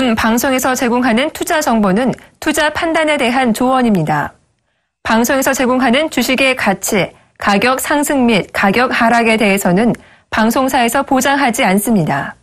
요즘 방송에서 제공하는 투자 정보는 투자 판단에 대한 조언입니다. 방송에서 제공하는 주식의 가치, 가격 상승 및 가격 하락에 대해서는 방송사에서 보장하지 않습니다.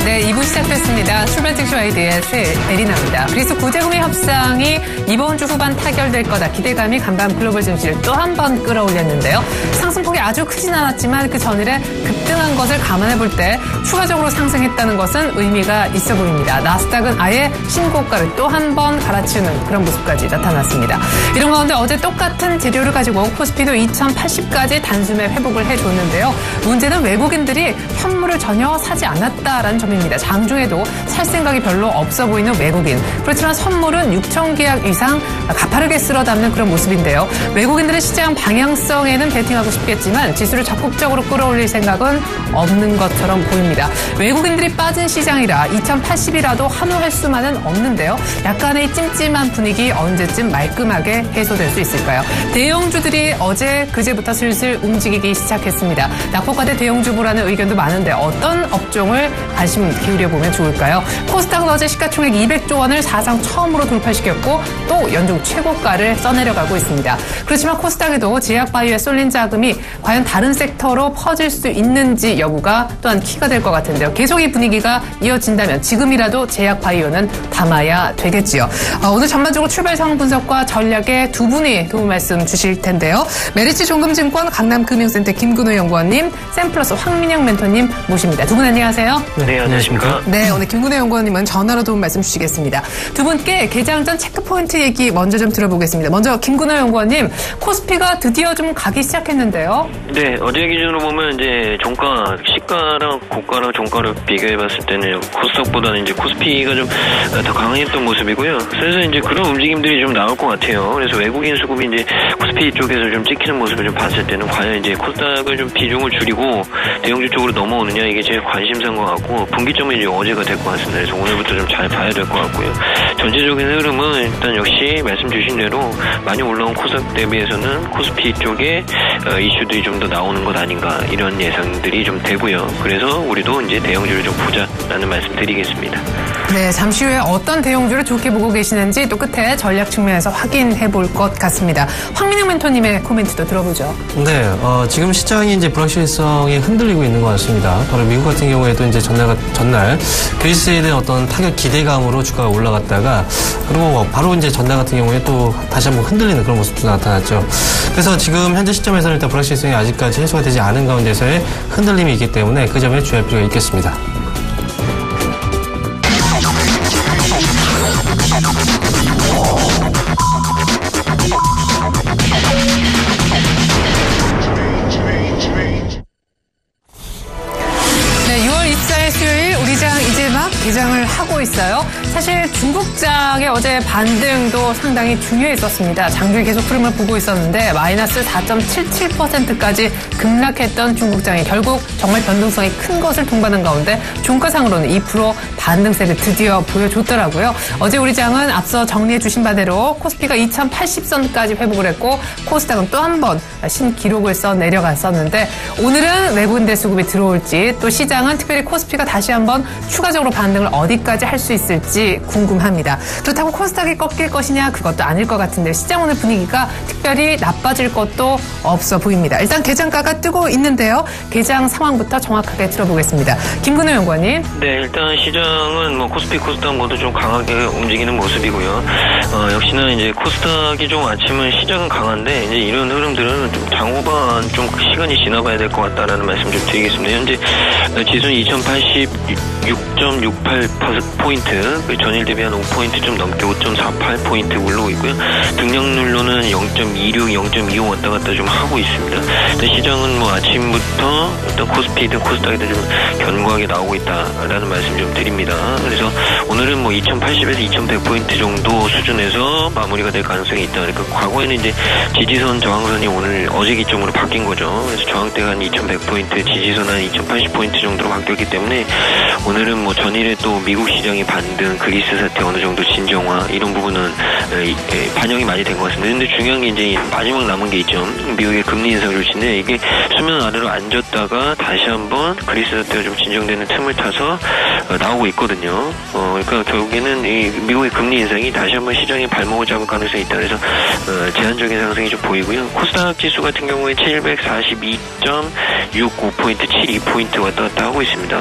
네, 2부 시작됐습니다. 출발 즉시 YDS의 에리나입니다. 그리스 구제금리 협상이 이번 주 후반 타결될 거다 기대감이 간밤 글로벌 증시를 또 한 번 끌어올렸는데요. 상승폭이 아주 크진 않았지만 그 전일에 급등한 것을 감안해 볼 때 추가적으로 상승했다는 것은 의미가 있어 보입니다. 나스닥은 아예 신고가를 또 한 번 갈아치우는 그런 모습까지 나타났습니다. 이런 가운데 어제 똑같은 재료를 가지고 코스피도 2080까지 단숨에 회복을 해줬는데요. 문제는 외국인들이 현물을 전혀 사지 않았다라는 점입니다. 장중에도 살 생각이 별로 없어 보이는 외국인. 그렇지만 선물은 6천 계약 이상 가파르게 쓸어 담는 그런 모습인데요. 외국인들은 시장 방향성에는 베팅하고 싶겠지만 지수를 적극적으로 끌어올릴 생각은 없는 것처럼 보입니다. 외국인들이 빠진 시장이라 2080이라도 환호할 수만은 없는데요. 약간의 찜찜한 분위기 언제쯤 말끔하게 해소될 수 있을까요? 대형주들이 어제 그제부터 슬슬 움직이기 시작했습니다. 낙폭과대 대형주보라는 의견도 많은데 어떤 업종을 관심 기울여보면 좋을까요? 코스닥은 어제 시가총액 200조 원을 사상 처음으로 돌파시켰고 또 연중 최고가를 써내려가고 있습니다. 그렇지만 코스닥에도 제약바이오에 쏠린 자금이 과연 다른 섹터로 퍼질 수 있는지 여부가 또한 키가 될 것 같은데요. 계속 이 분위기가 이어진다면 지금이라도 제약바이오는 담아야 되겠지요. 오늘 전반적으로 출발 상황 분석과 전략에 두 분이 도움 말씀 주실 텐데요. 메리츠 종금증권 강남금융센터 김근호 연구원님, 샘플러스 황민영 멘토님 모십니다. 두 분 안녕하세요. 네, 안녕하십니까. 네, 오늘 김근호 연구원님은 전화로 도움 말씀 주시겠습니다. 두 분께 개장 전 체크포인트 얘기 먼저 좀 들어보겠습니다. 먼저 김근호 연구원님, 코스피가 드디어 좀 가기 시작했는데요. 네, 어제 기준으로 보면 이제 종가, 시가랑 고가랑 종가를 비교해봤을 때는 코스닥보다는 이제 코스피가 좀 더 강했던 모습이고요. 그래서 이제 그런 움직임들이 좀 나올 것 같아요. 그래서 외국인 수급이 이제 코스피 쪽에서 좀 찍히는 모습을 좀 봤을 때는 과연 이제 코스닥을 좀 비중을 줄이고 대형주 쪽으로 넘어오느냐 이게 제일 관심사인 것 같고 분기점이 이제 어제가 될 것 같습니다. 그래서 오늘부터 좀 잘 봐야 될 것 같고요. 전체적인 흐름은 일단 역시 말씀 주신 대로 많이 올라온 코스닥 대비해서는 코스피 쪽에 이슈들이 좀 더 나오는 것 아닌가 이런 예상들이 좀 되고요. 그래서 우리도 이제 대형주를 좀 보자라는 말씀 드리겠습니다. 네, 잠시 후에 어떤 대형주를 좋게 보고 계시는지 또 끝에 전략 측면에서 확인해 볼 것 같습니다. 황민영 멘토님의 코멘트도 들어보죠. 네, 지금 시장이 이제 불확실성이 흔들리고 있는 것 같습니다. 바로 미국 같은 경우에도 이제 전날 그리스에 대한 어떤 타격 기대감으로 주가가 올라갔다가 그리고 바로 이제 전날 같은 경우에 또 다시 한번 흔들리는 그런 모습도 나타났죠. 그래서 지금 현재 시점에서는 일단 불확실성이 아직까지 해소가 되지 않은 가운데서의 흔들림이 있기 때문에 그 점에 주의할 필요가 있겠습니다. 네, 6월 24일 수요일 우리 장 이제 막 개장을 하고 있어요. 사실 중국장의 어제 반등도 상당히 중요했었습니다. 장중에 계속 흐름을 보고 있었는데 마이너스 4.77%까지 급락했던 중국장이 결국 정말 변동성이 큰 것을 동반한 가운데 종가상으로는 2% 반등세를 드디어 보여줬더라고요. 어제 우리 장은 앞서 정리해 주신 바대로 코스피가 2080선까지 회복을 했고 코스닥은 또 한 번 신기록을 써 내려갔었는데 오늘은 외국인들 수급이 들어올지 또 시장은 특별히 코스피가 다시 한번 추가적으로 반등을 어디까지 할 수 있을지 궁금합니다. 그렇다고 코스닥이 꺾일 것이냐 그것도 아닐 것 같은데 시장 오늘 분위기가 특별히 나빠질 것도 없어 보입니다. 일단 개장가가 뜨고 있는데요. 개장 상황부터 정확하게 들어보겠습니다. 김근호 연구원님. 네, 일단 시장은 뭐 코스피, 코스닥 모두 좀 강하게 움직이는 모습이고요. 역시나 이제 코스닥이 좀 아침은 시작은 강한데 이제 이런 흐름들은 좀 장후반 좀 시간이 지나봐야 될 것 같다라는 말씀 좀 드리겠습니다. 현재 지수는 2086.68포인트, 전일 대비 한 5포인트 좀 넘게 5.48포인트 올라오고 있고요. 등락률로는 0.26, 0.25 왔다 갔다 좀 하고 있습니다. 시장은 뭐 아침부터 어떤 코스피든 코스닥이든 좀 견고하게 나오고 있다라는 말씀 좀 드립니다. 그래서 오늘은 뭐 2080에서 2100포인트 정도 수준에서 마무리가 될 가능성이 있다. 그러니까 과거에는 이제 지지선, 저항선이 오늘 어제 기점으로 바뀐 거죠. 그래서 저항대가 한 2100포인트, 지지선 한 2080포인트 정도로 바뀌었기 때문에 오늘은 뭐 전일에 또 미국 시장의 반등, 그리스 사태 어느 정도 진정화 이런 부분은 반영이 많이 된 것 같습니다. 근데 중요한 게 이제 마지막 남은 게 있죠. 미국의 금리 인상 조치인데 이게 수면 아래로 앉았다가 다시 한번 그리스 사태가 좀 진정되는 틈을 타서 나오고 있거든요. 그러니까 결국에는 이 미국의 금리 인상이 다시 한번 시장에 발목을 잡을 가능성이 있다. 그래서 제한적인 상승이 좀 보이고요. 코스닥 지수 같은 경우에 742.65포인트, 72포인트 왔다 갔다 하고 있습니다.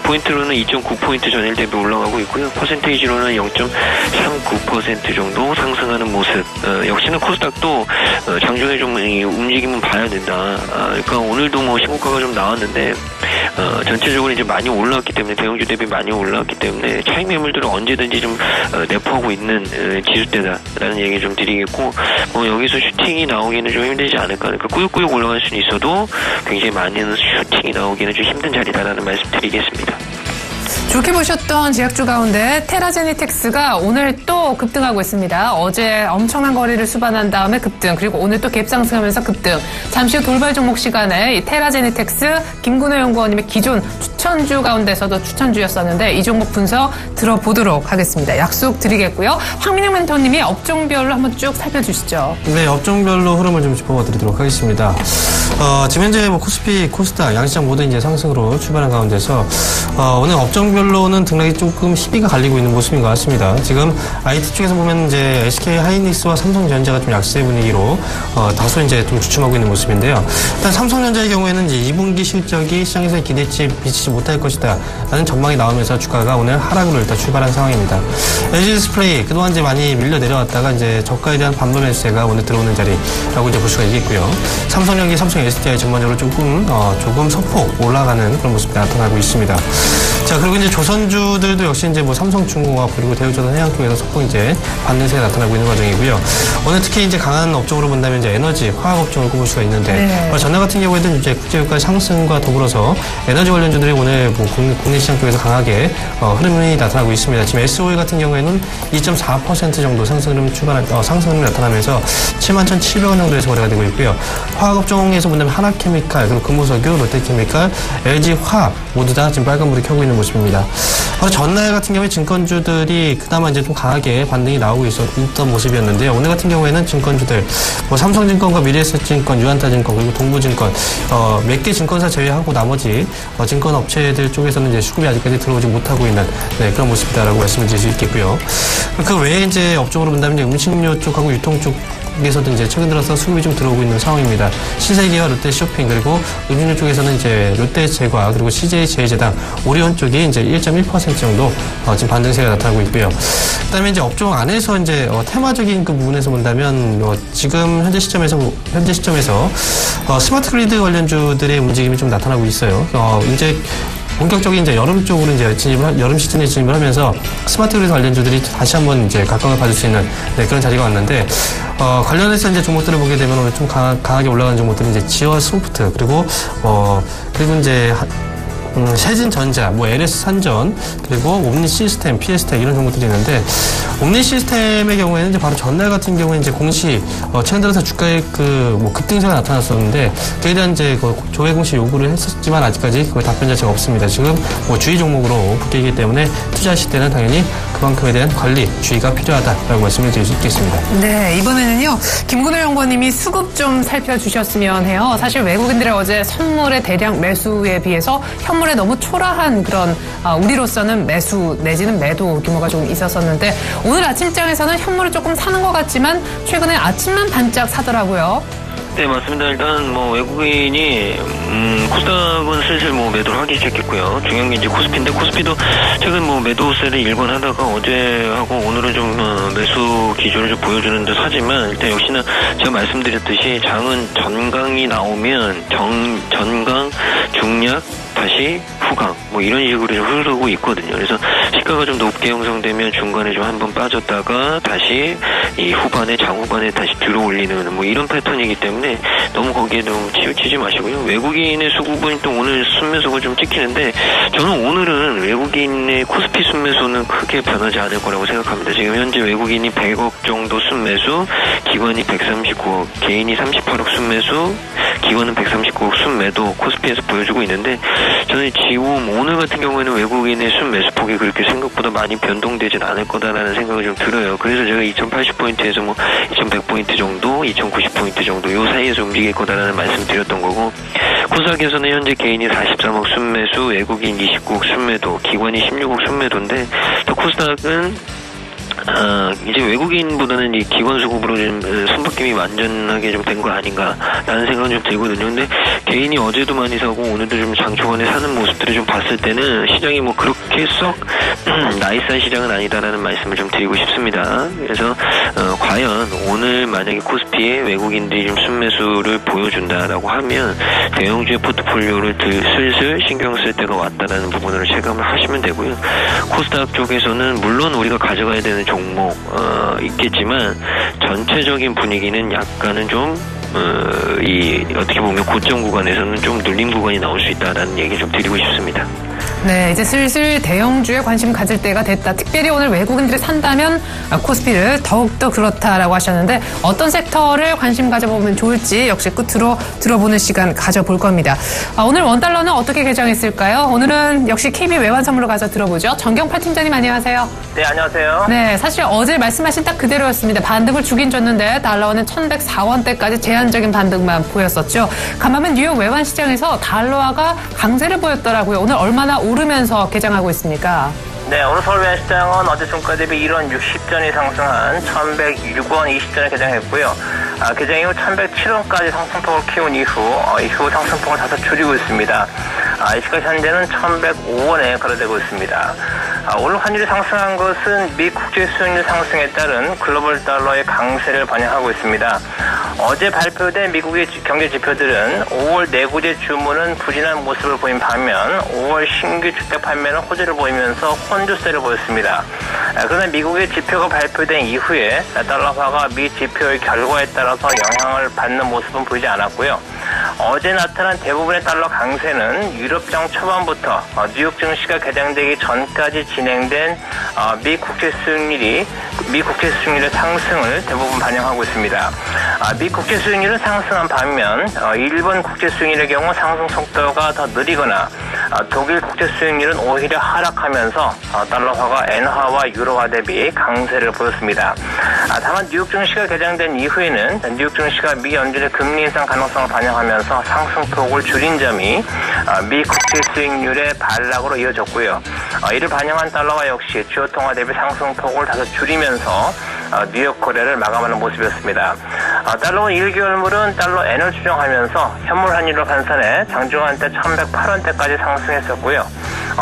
포인트로는 2.9포인트 전일 대비 올라가고 있고요. 퍼센테이지로는 0.39% 정도 상승하는 모습. 역시나 코스닥도 장중에 좀 움직임은 봐야 된다. 그러니까 오늘도 뭐 신고가가 좀 나왔는데 전체적으로 이제 많이 올라왔기 때문에 대형주 대비 많이 올라왔기 때문에 차익 매물들을 언제든지 좀 내포하고 있는 지수대다라는 얘기 좀 드리겠고 여기서 슈팅이 나오기는 좀 힘들지 않을까. 그러니까 꾸역꾸역 올라갈 수는 있어도 굉장히 많은 슈팅이 나오기는 좀 힘든 자리다라는 말씀 드리겠습니다. 좋게 보셨던 제약주 가운데 테라제니텍스가 오늘 또 급등하고 있습니다. 어제 엄청난 거래를 수반한 다음에 급등, 그리고 오늘 또 갭상승하면서 급등. 잠시 후 돌발 종목 시간에 이 테라제니텍스 김근호 연구원님의 기존 추천주 가운데서도 추천주였었는데 이 종목 분석 들어보도록 하겠습니다. 약속 드리겠고요. 황민영 멘토님이 업종별로 한번 쭉 살펴주시죠. 네, 업종별로 흐름을 좀 짚어드리도록 하겠습니다. 지금 현재 코스피, 코스닥, 양시장 모두 이제 상승으로 출발한 가운데서 오늘 업종별로는 등락이 조금 시비가 갈리고 있는 모습인 것 같습니다. 지금 IT 쪽에서 보면 이제 SK 하이닉스와 삼성전자가 좀 약세 분위기로 다소 이제 좀 주춤하고 있는 모습인데요. 일단 삼성전자의 경우에는 이제 2분기 실적이 시장에서의 기대치에 미치지 못할 것이다 라는 전망이 나오면서 주가가 오늘 하락으로 일단 출발한 상황입니다. LG 디스플레이 그동안 이제 많이 밀려 내려왔다가 이제 저가에 대한 반발 매수세가 오늘 들어오는 자리라고 이제 볼 수가 있겠고요. 삼성전기, 삼성 SDI 전반적으로 조금 소폭 올라가는 그런 모습이 나타나고 있습니다. 자, 그리고 이제 조선주들도 역시 이제 뭐 삼성중공업 그리고 대우조선 해양 쪽에서 소폭 이제 반등세가 나타나고 있는 과정이고요. 오늘 특히 이제 강한 업종으로 본다면 이제 에너지, 화학 업종을 꼽을 수가 있는데 전날 같은 경우에는 이제 국제유가 상승과 더불어서 에너지 관련주들이 오늘 뭐 국내 시장 쪽에서 강하게 흐름이 나타나고 있습니다. 지금 SOE 같은 경우에는 2.4% 정도 상승 흐름이 나타나면서 71,700원 정도에서 거래가 되고 있고요. 화학 업종에서 본다면 하나케미칼, 그리고 금호석유, 롯데케미칼, LG화학 모두 다 지금 빨간불이 켜고 있는 모습입니다. 바로 전날 같은 경우에 증권주들이 그나마 이제 좀 강하게 반등이 나오고 있던 모습이었는데요. 오늘 같은 경우에는 증권주들, 뭐 삼성증권과 미래에셋증권, 유한타증권, 그리고 동부증권, 몇 개 증권사 제외하고 나머지 증권업체들 쪽에서는 이제 수급이 아직까지 들어오지 못하고 있는 그런 모습이다라고 말씀을 드릴 수 있겠고요. 그 외에 이제 업종으로 본다면 이제 음식료 쪽하고 유통 쪽에서도 이제 최근 들어서 수급이 좀 들어오고 있는 상황입니다. 신세계와 롯데쇼핑 그리고 음식료 쪽에서는 이제 롯데제과 그리고 CJ제일제당, 오리온 쪽이 이제 1.1% 정도 지금 반등세가 나타나고 있고요. 그다음에 이제 업종 안에서 이제 테마적인 그 부분에서 본다면 지금 현재 시점에서 스마트 그리드 관련주들의 움직임이 좀 나타나고 있어요. 이제 본격적인 이제 여름 쪽으로 이제 여름 시즌에 진입을 하면서 스마트 그리드 관련주들이 다시 한번 이제 각광을 받을 수 있는 그런 자리가 왔는데 관련해서 이제 종목들을 보게 되면 오늘 좀 강하게 올라가는 종목들은 이제 지어 소프트 그리고 이제 세진전자, 뭐 LS산전, 그리고 옴니시스템, PS텍 이런 종목들이 있는데 옴니시스템의 경우에는 이제 바로 전날 같은 경우에 이제 공시 최근 들어서 주가의 급등세가 나타났었는데 그에 대한 이제 조회 공시 요구를 했었지만 아직까지 그걸 답변 자체가 없습니다. 지금 뭐 주의 종목으로 바뀌기 때문에 투자하실 때는 당연히 그만큼에 대한 관리, 주의가 필요하다라고 말씀을 드릴 수 있겠습니다. 네, 이번에는요 김근호 연구원님이 수급 좀 살펴주셨으면 해요. 사실 외국인들의 어제 선물의 대량 매수에 비해서 현물에 너무 초라한 그런 우리로서는 매수 내지는 매도 규모가 좀 있었었는데 오늘 아침장에서는 현물을 조금 사는 것 같지만 최근에 아침만 반짝 사더라고요. 네, 맞습니다. 일단 뭐 외국인이 코스닥은 슬슬 뭐 매도를 하기 시작했고요. 중요한 게 이제 코스피인데 코스피도 최근 뭐 매도세를 일본 하다가 어제하고 오늘은 좀 매수 기조를 좀 보여주는 듯 하지만 일단 역시나 제가 말씀드렸듯이 장은 전강이 나오면 전강, 중략, 다시 후강 뭐 이런 식으로 좀 흐르고 있거든요. 그래서 시가가 좀 높게 형성되면 중간에 좀 한번 빠졌다가 다시 이 후반에 장후반에 다시 들어올리는 뭐 이런 패턴이기 때문에 너무 거기에 너무 치우치지 마시고요. 외국인의 수급은 또 오늘 순매수가 좀 찍히는데 저는 오늘은 외국인의 코스피 순매수는 크게 변하지 않을 거라고 생각합니다. 지금 현재 외국인이 100억 정도 순매수, 기관이 139억, 개인이 38억 순매수, 기관은 139억 순매도 코스피에서 보여주고 있는데 저는 지금 오늘 같은 경우에는 외국인의 순매수폭이 그렇게 생각보다 많이 변동되진 않을 거다라는 생각이 좀 들어요. 그래서 제가 2080포인트에서 뭐 2100포인트 정도, 2090포인트 정도 요 사이에서 움직일 거다라는 말씀 드렸던 거고, 코스닥에서는 현재 개인이 43억 순매수, 외국인 29억 순매도, 기관이 16억 순매도인데 또 코스닥은 이제 외국인보다는 이 기관 수급으로 좀 손바뀜이 완전하게 좀 된 거 아닌가라는 생각은 좀 들거든요. 근데 개인이 어제도 많이 사고 오늘도 좀 장초반에 사는 모습들을 좀 봤을 때는 시장이 뭐 그렇게 썩 나이스한 시장은 아니다라는 말씀을 좀 드리고 싶습니다. 그래서 과연 오늘 만약에 코스피에 외국인들이 좀 순매수를 보여준다라고 하면 대형주의 포트폴리오를 슬슬 신경 쓸 때가 왔다라는 부분으로 체감을 하시면 되고요. 코스닥 쪽에서는 물론 우리가 가져가야 되는 종목 있겠지만 전체적인 분위기는 약간은 좀 어떻게 보면 고점 구간에서는 좀 눌림 구간이 나올 수 있다라는 얘기 좀 드리고 싶습니다. 네, 이제 슬슬 대형주에 관심 가질 때가 됐다. 특별히 오늘 외국인들이 산다면 코스피를 더욱더 그렇다라고 하셨는데 어떤 섹터를 관심 가져보면 좋을지 역시 끝으로 들어보는 시간 가져볼 겁니다. 오늘 원달러는 어떻게 개정했을까요? 오늘은 역시 KB 외환선물로 가서 들어보죠. 정경팔 팀장님 안녕하세요. 네, 안녕하세요. 네, 사실 어제 말씀하신 딱 그대로였습니다. 반등을 주긴 줬는데 달러는 1104원대까지 제한적인 반등만 보였었죠. 가만히 뉴욕 외환시장에서 달러화가 강세를 보였더라고요. 오늘 얼마나 오르면서 개장하고 있습니까? 네, 오늘 서울 외환시장은 어제 종가 대비 1원 60전이 상승한 1106원 20전에 개장했고요. 개장 이후 1107원까지 상승폭을 키운 이후 상승폭을 다소 줄이고 있습니다. 이 시각 현재는 1105원에 거래되고 있습니다. 오늘 환율이 상승한 것은 미 국제 수익률 상승에 따른 글로벌 달러의 강세를 반영하고 있습니다. 어제 발표된 미국의 경제 지표들은 5월 내구재 주문은 부진한 모습을 보인 반면 5월 신규 주택 판매는 호재를 보이면서 혼조세를 보였습니다. 그러나 미국의 지표가 발표된 이후에 달러화가 미 지표의 결과에 따라서 영향을 받는 모습은 보이지 않았고요. 어제 나타난 대부분의 달러 강세는 유럽장 초반부터 뉴욕 증시가 개장되기 전까지 진행된 미 국채 수익률의 상승을 대부분 반영하고 있습니다. 미 국채 수익률은 상승한 반면 일본 국채 수익률의 경우 상승 속도가 더 느리거나 독일 국채 수익률은 오히려 하락하면서 달러화가 엔화와 유로화 대비 강세를 보였습니다. 다만 뉴욕 증시가 개장된 이후에는 뉴욕 증시가 미 연준의 금리 인상 가능성을 반영하면서 상승폭을 줄인 점이 미 국채 수익률의 반락으로 이어졌고요. 이를 반영한 달러화 역시 주요 통화 대비 상승폭을 다소 줄이면서 뉴욕 거래를 마감하는 모습이었습니다. 달러 1개월물은 달러 N을 추정하면서 현물 환율을 환산해 장중한 때 1108원대까지 상승했었고요.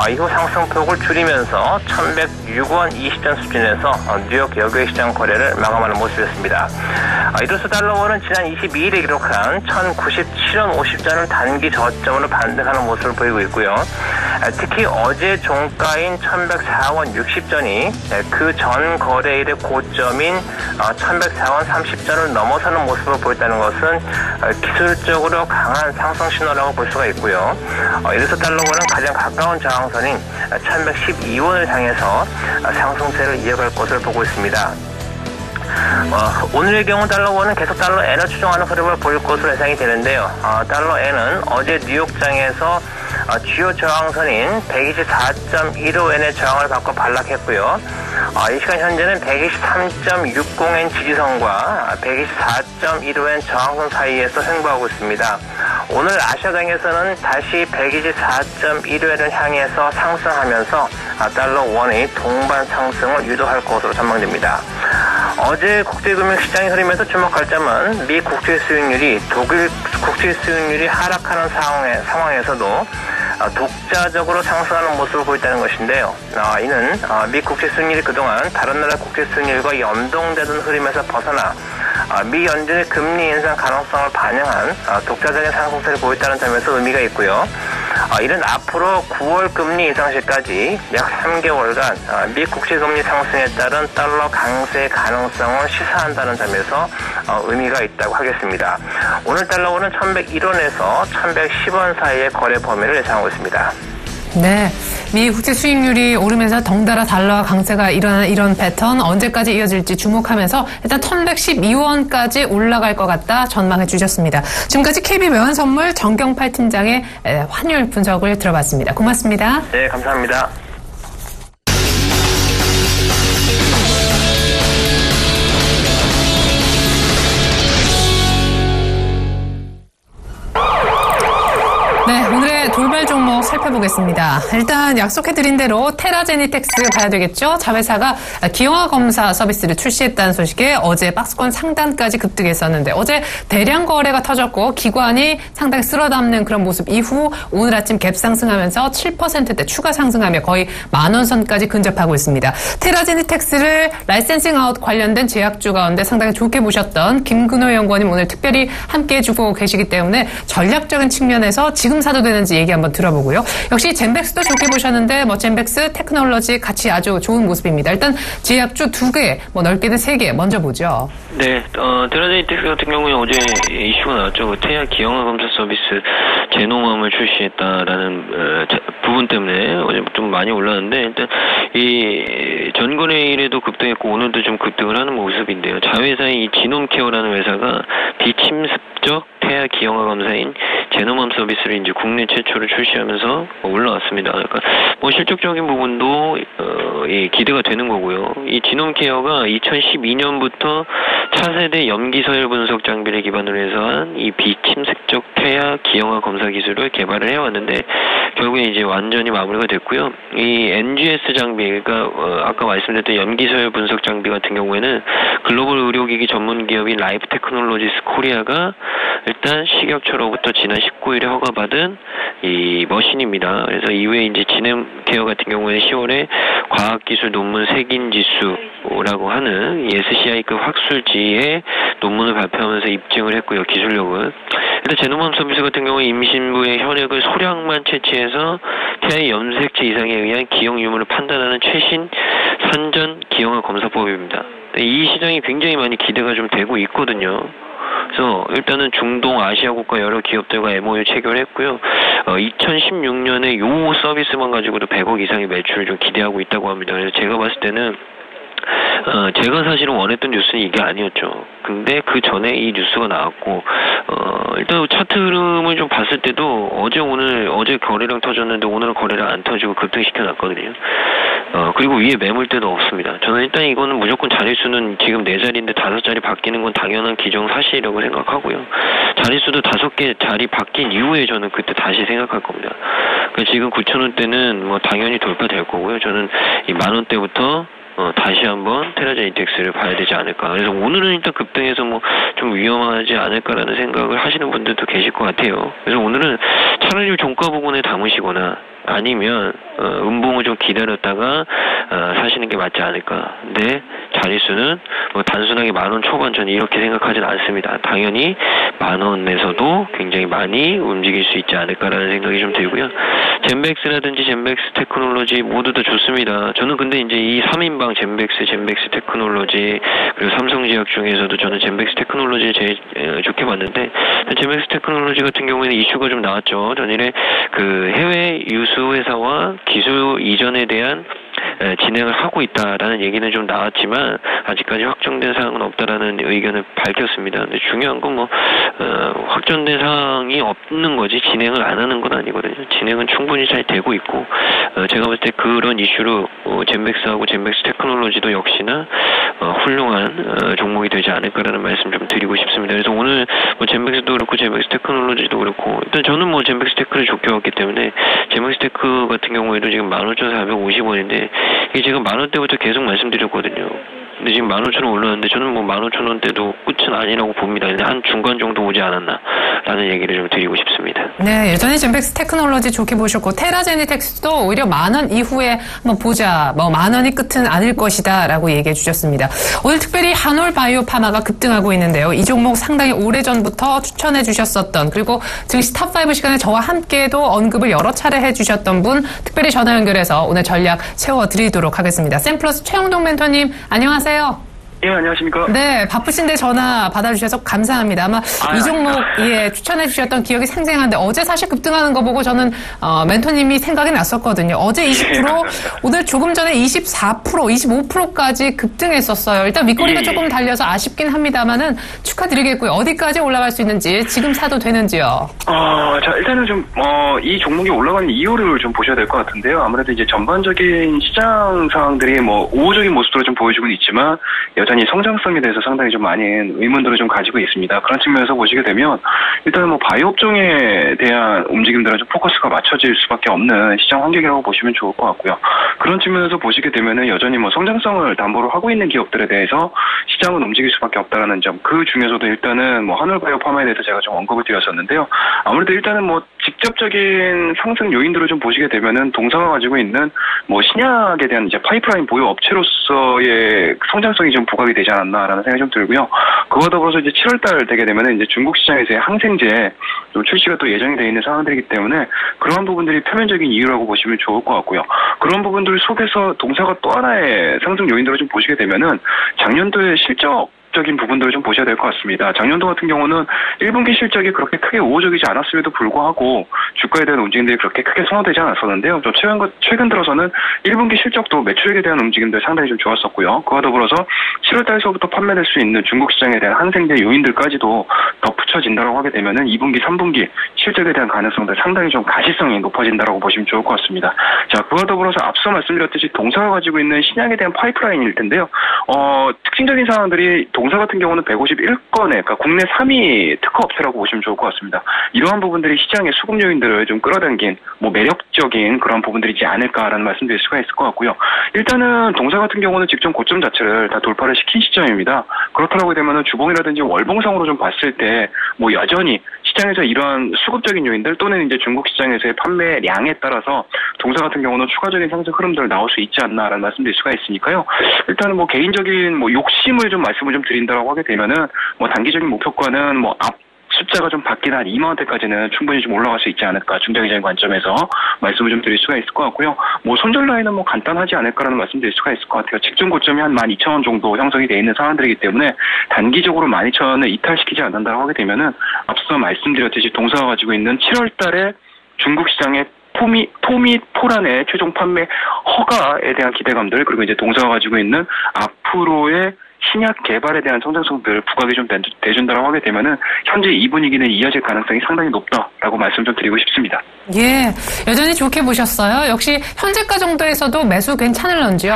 이후 상승폭을 줄이면서 1106원 20전 수준에서 뉴욕 여교시장 거래를 마감하는 모습이었습니다. 이로써 달러원은 지난 22일에 기록한 1097원 50전을 단기 저점으로 반등하는 모습을 보이고 있고요. 특히 어제 종가인 1104원 60전이 그 전 거래일의 고점인 1104원 30전을 넘어서는 모습을 보였다는 것은 기술적으로 강한 상승 신호라고 볼 수가 있고요. 이로써 달러원은 가장 가까운 저항선인 1112원을 향해서 상승세를 이어갈 것을 보고 있습니다. 오늘의 경우 달러원은 계속 달러 N을 추종하는 흐름을 보일 것으로 예상이 되는데요. 달러 N은 어제 뉴욕장에서 주요 저항선인 124.15엔의 저항을 받고 반락했고요. 이 시간 현재는 123.60엔 지지선과 124.15엔 저항선 사이에서 횡보하고 있습니다. 오늘 아시아장에서는 다시 124.15엔을 향해서 상승하면서 달러 원의 동반 상승을 유도할 것으로 전망됩니다. 어제 국제금융시장의 흐름에서 주목할 점은 미 국채 수익률이 독일 국채 수익률이 하락하는 상황에서도 독자적으로 상승하는 모습을 보였다는 것인데요. 이는 미 국채 수익률이 그동안 다른 나라 국채 수익률과 연동되던 흐름에서 벗어나 미 연준의 금리 인상 가능성을 반영한 독자적인 상승세를 보였다는 점에서 의미가 있고요. 이는 앞으로 9월 금리 인상 시까지 약 3개월간 미 국채 금리 상승에 따른 달러 강세 가능성을 시사한다는 점에서 의미가 있다고 하겠습니다. 오늘 달러원은 1101원에서 1110원 사이의 거래 범위를 예상하고 있습니다. 네, 미 국제 수익률이 오르면서 덩달아 달러와 강세가 일어나는 이런 패턴 언제까지 이어질지 주목하면서 일단 1,112원까지 올라갈 것 같다 전망해 주셨습니다. 지금까지 KB매환선물 정경팔 팀장의 환율 분석을 들어봤습니다. 고맙습니다. 네, 감사합니다. 네, 오늘의 돌발 종목 살펴보겠습니다. 일단 약속해드린 대로 테라제니텍스 봐야 되겠죠. 자회사가 기형아 검사 서비스를 출시했다는 소식에 어제 박스권 상단까지 급등했었는데 어제 대량 거래가 터졌고 기관이 상당히 쓸어담는 그런 모습 이후 오늘 아침 갭 상승하면서 7%대 추가 상승하며 거의 10,000원 선까지 근접하고 있습니다. 테라제니텍스를 라이센싱 아웃 관련된 제약주 가운데 상당히 좋게 보셨던 김근호 연구원님 오늘 특별히 함께 해주고 계시기 때문에 전략적인 측면에서 지금 사도 되는지 얘기 한번 들어보고요. 역시 젠백스도 좋게 보셨는데 젠백스 테크놀로지 같이 아주 좋은 모습입니다. 일단 제약주 2개, 넓게는 3개 먼저 보죠. 네, 테라제니텍스 같은 경우에 어제 이슈가 나왔죠. 태아 기형아 검사 서비스 제노맘을 출시했다라는 부분 때문에 어제 좀 많이 올랐는데 일단 이 전거래일에도 급등했고 오늘도 좀 급등을 하는 모습인데요. 자회사인 이 지놈케어라는 회사가 비침습적 태아 기형아 검사인 제노맘 서비스를 이제 국내 최초로 출시하면서 올라왔습니다. 그러니까 실적적인 부분도 기대가 되는 거고요. 이 지놈케어가 2012년부터 차세대 염기서열 분석 장비를 기반으로 해서 한 이 비침습적 태아 기형아 검사 기술을 개발을 해왔는데 결국에 이제 완전히 마무리가 됐고요. 이 NGS 장비, 그러니까 아까 말씀드렸던 염기서열 분석 장비 같은 경우에는 글로벌 의료기기 전문 기업인 라이프 테크놀로지스 코리아가 일단 식약처로부터 지난 19일에 허가받은 이 머신입니다. 그래서 이후에 이제 지넴케어 같은 경우에는 10월에 과학기술 논문 색인지수라고 하는 SCI급 학술지에 논문을 발표하면서 입증을 했고요. 기술력은. 일단 제노맘 서비스 같은 경우에 임신부의 혈액을 소량만 채취해서 태아의 염색체 이상에 의한 기형 유무를 판단하는 최신 산전 기형아 검사법입니다. 이 시장이 굉장히 많이 기대가 좀 되고 있거든요. 그래서 일단은 중동 아시아 국가 여러 기업들과 MOU 체결했고요. 2016년에 요 서비스만 가지고도 100억 이상의 매출을 좀 기대하고 있다고 합니다. 그래서 제가 봤을 때는 제가 사실은 원했던 뉴스는 이게 아니었죠. 근데 그 전에 이 뉴스가 나왔고, 일단 차트 흐름을 좀 봤을 때도 어제 거래량 터졌는데 오늘은 거래량 안 터지고 급등시켜 놨거든요. 그리고 위에 매물대도 없습니다. 저는 일단 이거는 무조건 자릿수는 지금 4자리인데 5자리 바뀌는 건 당연한 기정사실이라고 생각하고요. 자릿수도 5개 자리 바뀐 이후에 저는 그때 다시 생각할 겁니다. 그러니까 지금 9,000원대는 당연히 돌파될 거고요. 저는 이 10,000원대부터 다시 한번 테라제니텍스를 봐야 되지 않을까. 그래서 오늘은 일단 급등해서 좀 위험하지 않을까라는 생각을 하시는 분들도 계실 것 같아요. 그래서 오늘은 차라리 종가 부분에 담으시거나 아니면 음봉을 좀 기다렸다가 사시는 게 맞지 않을까. 근데 자릿수는 단순하게 10,000원 초반 저는 이렇게 생각하진 않습니다. 당연히 10,000원 내에서도 굉장히 많이 움직일 수 있지 않을까라는 생각이 좀 들고요. 젠백스라든지 젠백스 테크놀로지 모두 다 좋습니다. 저는 근데 이제 이 3인방 젠백스 테크놀로지 그리고 삼성제약 중에서도 저는 젠백스 테크놀로지를 제일 좋게 봤는데 젠백스 테크놀로지 같은 경우에는 이슈가 좀 나왔죠. 전일에 그 해외 유수 회사와 기술 이전에 대한 진행을 하고 있다라는 얘기는 좀 나왔지만 아직까지 확정된 사항은 없다라는 의견을 밝혔습니다. 근데 중요한 건 확정된 사항이 없는 거지 진행을 안 하는 건 아니거든요. 진행은 충분히 잘 되고 있고 제가 봤을 때 그런 이슈로 젠백스하고 젠백스 테크놀로지도 역시나 훌륭한 종목이 되지 않을까라는 말씀 좀 드리고 싶습니다. 그래서 오늘 젠백스도 그렇고 젠백스 테크놀로지도 그렇고 일단 저는 젠백스 테크를 좋게 봤기 때문에 젠백스 테크 같은 경우에도 지금 15,450원인데 이게 제가 10,000원대부터 계속 말씀드렸거든요. 근데 지금 15,000원 올랐는데 저는 15,000원대도 끝은 아니라고 봅니다. 한 중간 정도 오지 않았나라는 얘기를 좀 드리고 싶습니다. 네, 여전히 젠백스 테크놀로지 좋게 보셨고 테라제니텍스도 오히려 10,000원 이후에 한번 보자. 10,000원이 끝은 아닐 것이다라고 얘기해 주셨습니다. 오늘 특별히 한올바이오파마가 급등하고 있는데요. 이 종목 상당히 오래전부터 추천해 주셨었던 그리고 증시 탑5 시간에 저와 함께도 언급을 여러 차례 해 주셨던 분 특별히 전화 연결해서 오늘 전략 채워드리도록 하겠습니다. 샘플러스 최영동 멘토님 안녕하세요. 예, 안녕하십니까? 네, 바쁘신데 전화 받아주셔서 감사합니다. 아마 이 종목 추천해 주셨던 기억이 생생한데 어제 사실 급등하는 거 보고 저는 멘토님이 생각이 났었거든요. 어제 20%, 오늘 조금 전에 24%, 25%까지 급등했었어요. 일단 윗꼬리가 조금 달려서 아쉽긴 합니다만은 축하드리겠고요. 어디까지 올라갈 수 있는지 지금 사도 되는지요? 자, 일단은 좀, 이 종목이 올라가는 이유를 좀 보셔야 될 것 같은데요. 아무래도 이제 전반적인 시장 상황들이 우호적인 모습으로 좀 보여주고는 있지만, 여전히 성장성에 대해서 상당히 좀 많은 의문들을 좀 가지고 있습니다. 그런 측면에서 보시게 되면, 일단은 바이오 업종에 대한 움직임들은 좀 포커스가 맞춰질 수밖에 없는 시장 환경이라고 보시면 좋을 것 같고요. 그런 측면에서 보시게 되면은 여전히 성장성을 담보로 하고 있는 기업들에 대해서 시장은 움직일 수밖에 없다라는 점, 그 중에서도 일단은 한올바이오 파마에 대해서 제가 좀 언급을 드렸었는데요. 아무래도 일단은 직접적인 상승 요인들을 좀 보시게 되면은 동사가 가지고 있는 신약에 대한 이제 파이프라인 보유 업체로서의 성장성이 좀 부각이 되지 않았나라는 생각이 좀 들고요. 그와 더불어서 이제 7월달 되게 되면은 이제 중국 시장에서의 항생제 좀 출시가 또 예정이 되어 있는 상황들이기 때문에 그러한 부분들이 표면적인 이유라고 보시면 좋을 것 같고요. 그런 부분들 속에서 동사가 또 하나의 상승 요인들을 좀 보시게 되면은 작년도의 실적적인 부분들을 좀 보셔야 될 것 같습니다. 작년도 같은 경우는 1분기 실적이 그렇게 크게 우호적이지 않았음에도 불구하고 주가에 대한 움직임들이 그렇게 크게 선호되지 않았었는데요. 좀 최근 들어서는 1분기 실적도 매출액에 대한 움직임들 상당히 좀 좋았었고요. 그와 더불어서 7월달서부터 판매될 수 있는 중국 시장에 대한 항생제 요인들까지도 덧붙여진다고 하게 되면은 2분기, 3분기 실적에 대한 가능성들 상당히 좀 가시성이 높아진다고 보시면 좋을 것 같습니다. 자, 그와 더불어서 앞서 말씀드렸듯이 동사가 가지고 있는 신약에 대한 파이프라인일 텐데요. 특징적인 사항들이 동사 같은 경우는 151건에, 그러니까 국내 3위 특허 업체라고 보시면 좋을 것 같습니다. 이러한 부분들이 시장의 수급 요인들을 좀 끌어당긴 매력적인 그런 부분들이지 않을까라는 말씀드릴 수가 있을 것 같고요. 일단은 동사 같은 경우는 직전 고점 자체를 다 돌파를 시킨 시점입니다. 그렇다고 되면은 주봉이라든지 월봉상으로 좀 봤을 때 여전히 시장에서 이러한 수급적인 요인들 또는 이제 중국 시장에서의 판매량에 따라서 동사 같은 경우는 추가적인 상승 흐름들 나올 수 있지 않나라는 말씀드릴 수가 있으니까요. 일단은 개인적인 욕심을 좀 말씀을 좀 드린다라고 하게 되면은 단기적인 목표가는 앞 숫자가 좀 바뀌나 한 2만 원대까지는 충분히 좀 올라갈 수 있지 않을까 중장기적인 관점에서 말씀을 좀 드릴 수가 있을 것 같고요. 손절 라인은 간단하지 않을까라는 말씀드릴 수가 있을 것 같아요. 직전 고점이 한 12,000원 정도 형성이 되어 있는 상황들이기 때문에 단기적으로 12,000원을 이탈시키지 않는다고 하게 되면은 앞서 말씀드렸듯이 동사가 가지고 있는 7월달에 중국 시장의 포란의 최종 판매 허가에 대한 기대감들 그리고 이제 동사가 가지고 있는 앞으로의 신약 개발에 대한 성장성들 부각이 좀 돼준다고 하게 되면은 현재 이 분위기는 이어질 가능성이 상당히 높다라고 말씀 좀 드리고 싶습니다. 예, 여전히 좋게 보셨어요. 역시 현재가 정도에서도 매수 괜찮을런지요?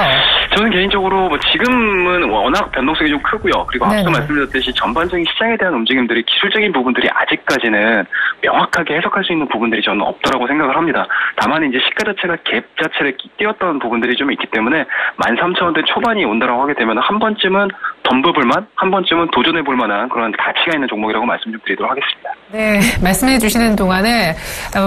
저는 개인적으로 지금은 워낙 변동성이 좀 크고요. 그리고 앞서 말씀드렸듯이 전반적인 시장에 대한 움직임들이 기술적인 부분들이 아직까지는 명확하게 해석할 수 있는 부분들이 저는 없다라고 생각을 합니다. 다만 이제 시가 자체가 갭 자체를 띄웠던 부분들이 좀 있기 때문에 13,000원대 초반이 온다라고 하게 되면 한 번쯤은 덤벼볼만, 한 번쯤은 도전해볼 만한 그런 가치가 있는 종목이라고 말씀 좀 드리도록 하겠습니다. 네, 말씀해 주시는 동안에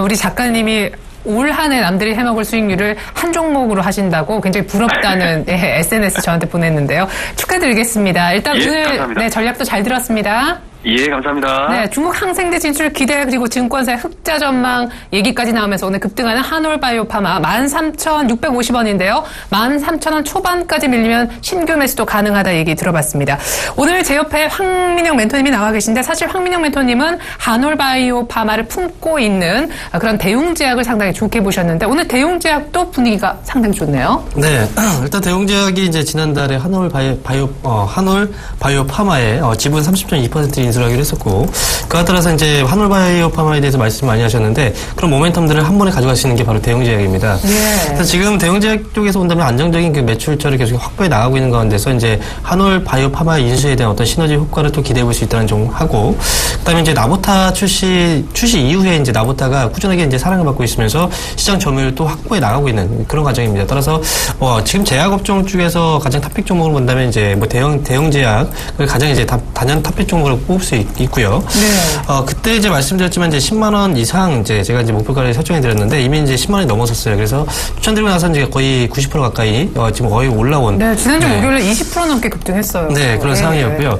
우리 작가님이 올 한 해 남들이 해먹을 수익률을 한 종목으로 하신다고 굉장히 부럽다는 SNS 저한테 보냈는데요. 축하드리겠습니다. 일단 오늘 감사합니다. 전략도 잘 들었습니다. 예, 감사합니다. 네, 중국 항생제 진출 기대 그리고 증권사의 흑자 전망 얘기까지 나오면서 오늘 급등하는 한올바이오파마 13,650원인데요. 13,000원 초반까지 밀리면 신규 매수도 가능하다 얘기 들어봤습니다. 오늘 제 옆에 황민영 멘토님이 나와 계신데 사실 황민영 멘토님은 한올바이오파마를 품고 있는 그런 대웅제약을 상당히 좋게 보셨는데 오늘 대웅제약도 분위기가 상당히 좋네요. 네, 일단 대웅제약이 이제 지난달에 한올바이오파마의 지분 30.2% 인수를 하기로 했었고 그와 따라서 이제 한올바이오파마에 대해서 말씀 많이 하셨는데 그런 모멘텀들을 한 번에 가져갈 수 있는 게 바로 대웅제약입니다. 네. 지금 대웅제약 쪽에서 본다면 안정적인 그 매출처를 계속 확보해 나가고 있는 가운데서 이제 한올바이오파마 인수에 대한 어떤 시너지 효과를 또 기대해 볼 수 있다는 점 하고 그다음에 이제 나보타 출시 이후에 이제 나보타가 꾸준하게 이제 사랑을 받고 있으면서 시장 점유율을 또 확보해 나가고 있는 그런 과정입니다. 따라서 지금 제약업종 쪽에서 가장 탑픽 종목을 본다면 이제 대형제약을 가장 이제 단연 탑픽 종목으로 해볼 수 있고요. 네. 그때 이제 말씀드렸지만 이제 10만 원 이상 이제 제가 이제 목표가를 설정해 드렸는데 이미 이제 10만 원이 넘어섰어요. 그래서 추천드리고 나서 이제 거의 90% 가까이 지금 거의 올라온. 네, 지난주 목요일에 20% 넘게 급등했어요. 네, 그런 상황이었고요.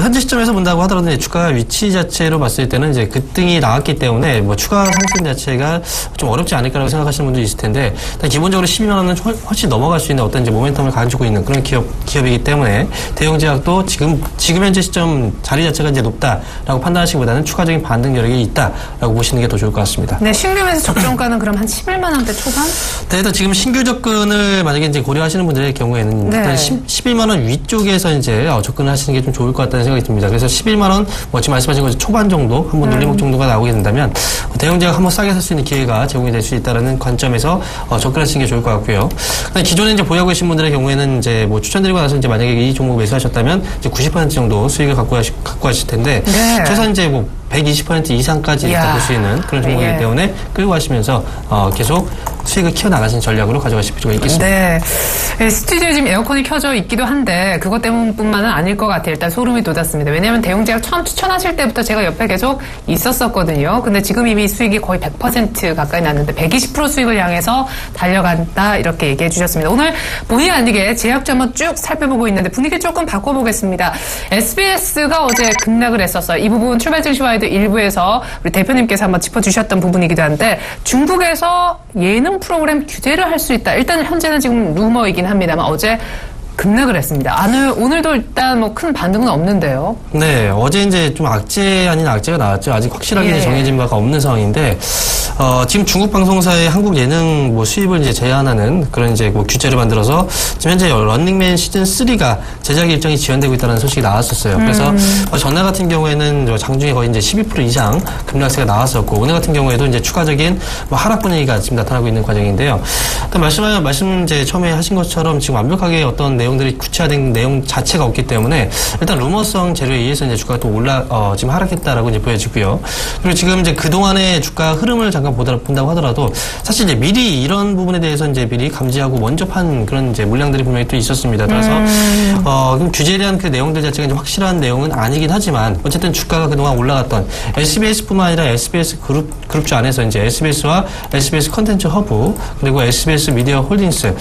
현재 시점에서 본다고 하더라도 이제 주가 위치 자체로 봤을 때는 이제 급등이 나왔기 때문에 뭐 추가 상승 자체가 좀 어렵지 않을까라고 생각하시는 분도 있을 텐데 일단 기본적으로 12만 원은 훨씬 넘어갈 수 있는 어떤 이제 모멘텀을 가지고 있는 그런 기업이기 때문에 대형제약도 지금 현재 시점 자리 자체가 이제 높다라고 판단하시기보다는 추가적인 반등 여력이 있다라고 보시는 게 더 좋을 것 같습니다. 네, 신규 매수 적정가는 그럼 한 11만 원대 초반? 네, 일단 지금 신규 접근을 만약에 이제 고려하시는 분들의 경우에는 네. 일단 11만 원 위쪽에서 이제 접근을 하시는 게 좀 좋을 것 같다는 생각이 듭니다. 그래서 11만 원, 지금 말씀하신 것처럼 초반 정도, 한번 눌림목 정도가 나오게 된다면 대형제가 한번 싸게 살 수 있는 기회가 제공이 될 수 있다는 관점에서 접근하시는 게 좋을 것 같고요. 기존에 이제 보유하고 계신 분들의 경우에는 이제 뭐 추천드리고 나서 이제 만약에 이 종목 매수하셨다면 이제 90% 정도 수익을 갖고 가실 텐데 네. 최소한 이제 뭐 120% 이상까지 볼 수 있는 그런 종목이기 때문에 끌고 가시면서 계속 수익을 키워나가시는 전략으로 가져가실 필요가 있겠습니다. 네. 스튜디오에 지금 에어컨이 켜져 있기도 한데 그것 때문뿐만은 아닐 것 같아요. 일단 소름이 돋았습니다. 왜냐하면 대형제가 처음 추천하실 때부터 제가 옆에 계속 있었었거든요. 근데 지금 이미 수익이 거의 100% 가까이 났는데 120% 수익을 향해서 달려간다 이렇게 얘기해 주셨습니다. 오늘 본의 아니게 제약주 한번 쭉 살펴보고 있는데 분위기 조금 바꿔보겠습니다. SBS가 어제 급락을 했었어요. 이 부분 출발 증시와이드 일부에서 우리 대표님께서 한번 짚어주셨던 부분이기도 한데 중국에서 예능 프로그램 규제를 할 수 있다. 일단 현재는 지금 루머이긴 합니다만 어제 급락을 했습니다. 오늘도 일단 뭐 큰 반등은 없는데요. 네, 어제 이제 좀 악재 아닌 악재가 나왔죠. 아직 확실하게 이제 정해진 바가 없는 상황인데, 지금 중국 방송사의 한국 예능 뭐 수입을 이제 제한하는 그런 이제 뭐 규제를 만들어서 지금 현재 런닝맨 시즌 3가 제작 일정이 지연되고 있다는 소식이 나왔었어요. 그래서 전날 같은 경우에는 장중에 거의 이제 12% 이상 급락세가 나왔었고, 오늘 같은 경우에도 이제 추가적인 뭐 하락 분위기가 지금 나타나고 있는 과정인데요. 일단 말씀 이제 처음에 하신 것처럼 지금 완벽하게 어떤 내용들이 구체화된 내용 자체가 없기 때문에 일단 루머성 재료에 의해서 이제 주가가 또 지금 하락했다라고 이제 보여지고요. 그리고 지금 이제 그동안의 주가 흐름을 잠깐 본다고 하더라도 사실 이제 미리 이런 부분에 대해서 이제 미리 감지하고 먼저 판 그런 이제 물량들이 분명히 또 있었습니다. 따라서 그럼 규제에 대한 그 내용들 자체가 이제 확실한 내용은 아니긴 하지만 어쨌든 주가가 그동안 올라갔던 SBS뿐만 아니라 SBS 그룹주 안에서 이제 SBS와 SBS 컨텐츠 허브 그리고 SBS 미디어 홀딩스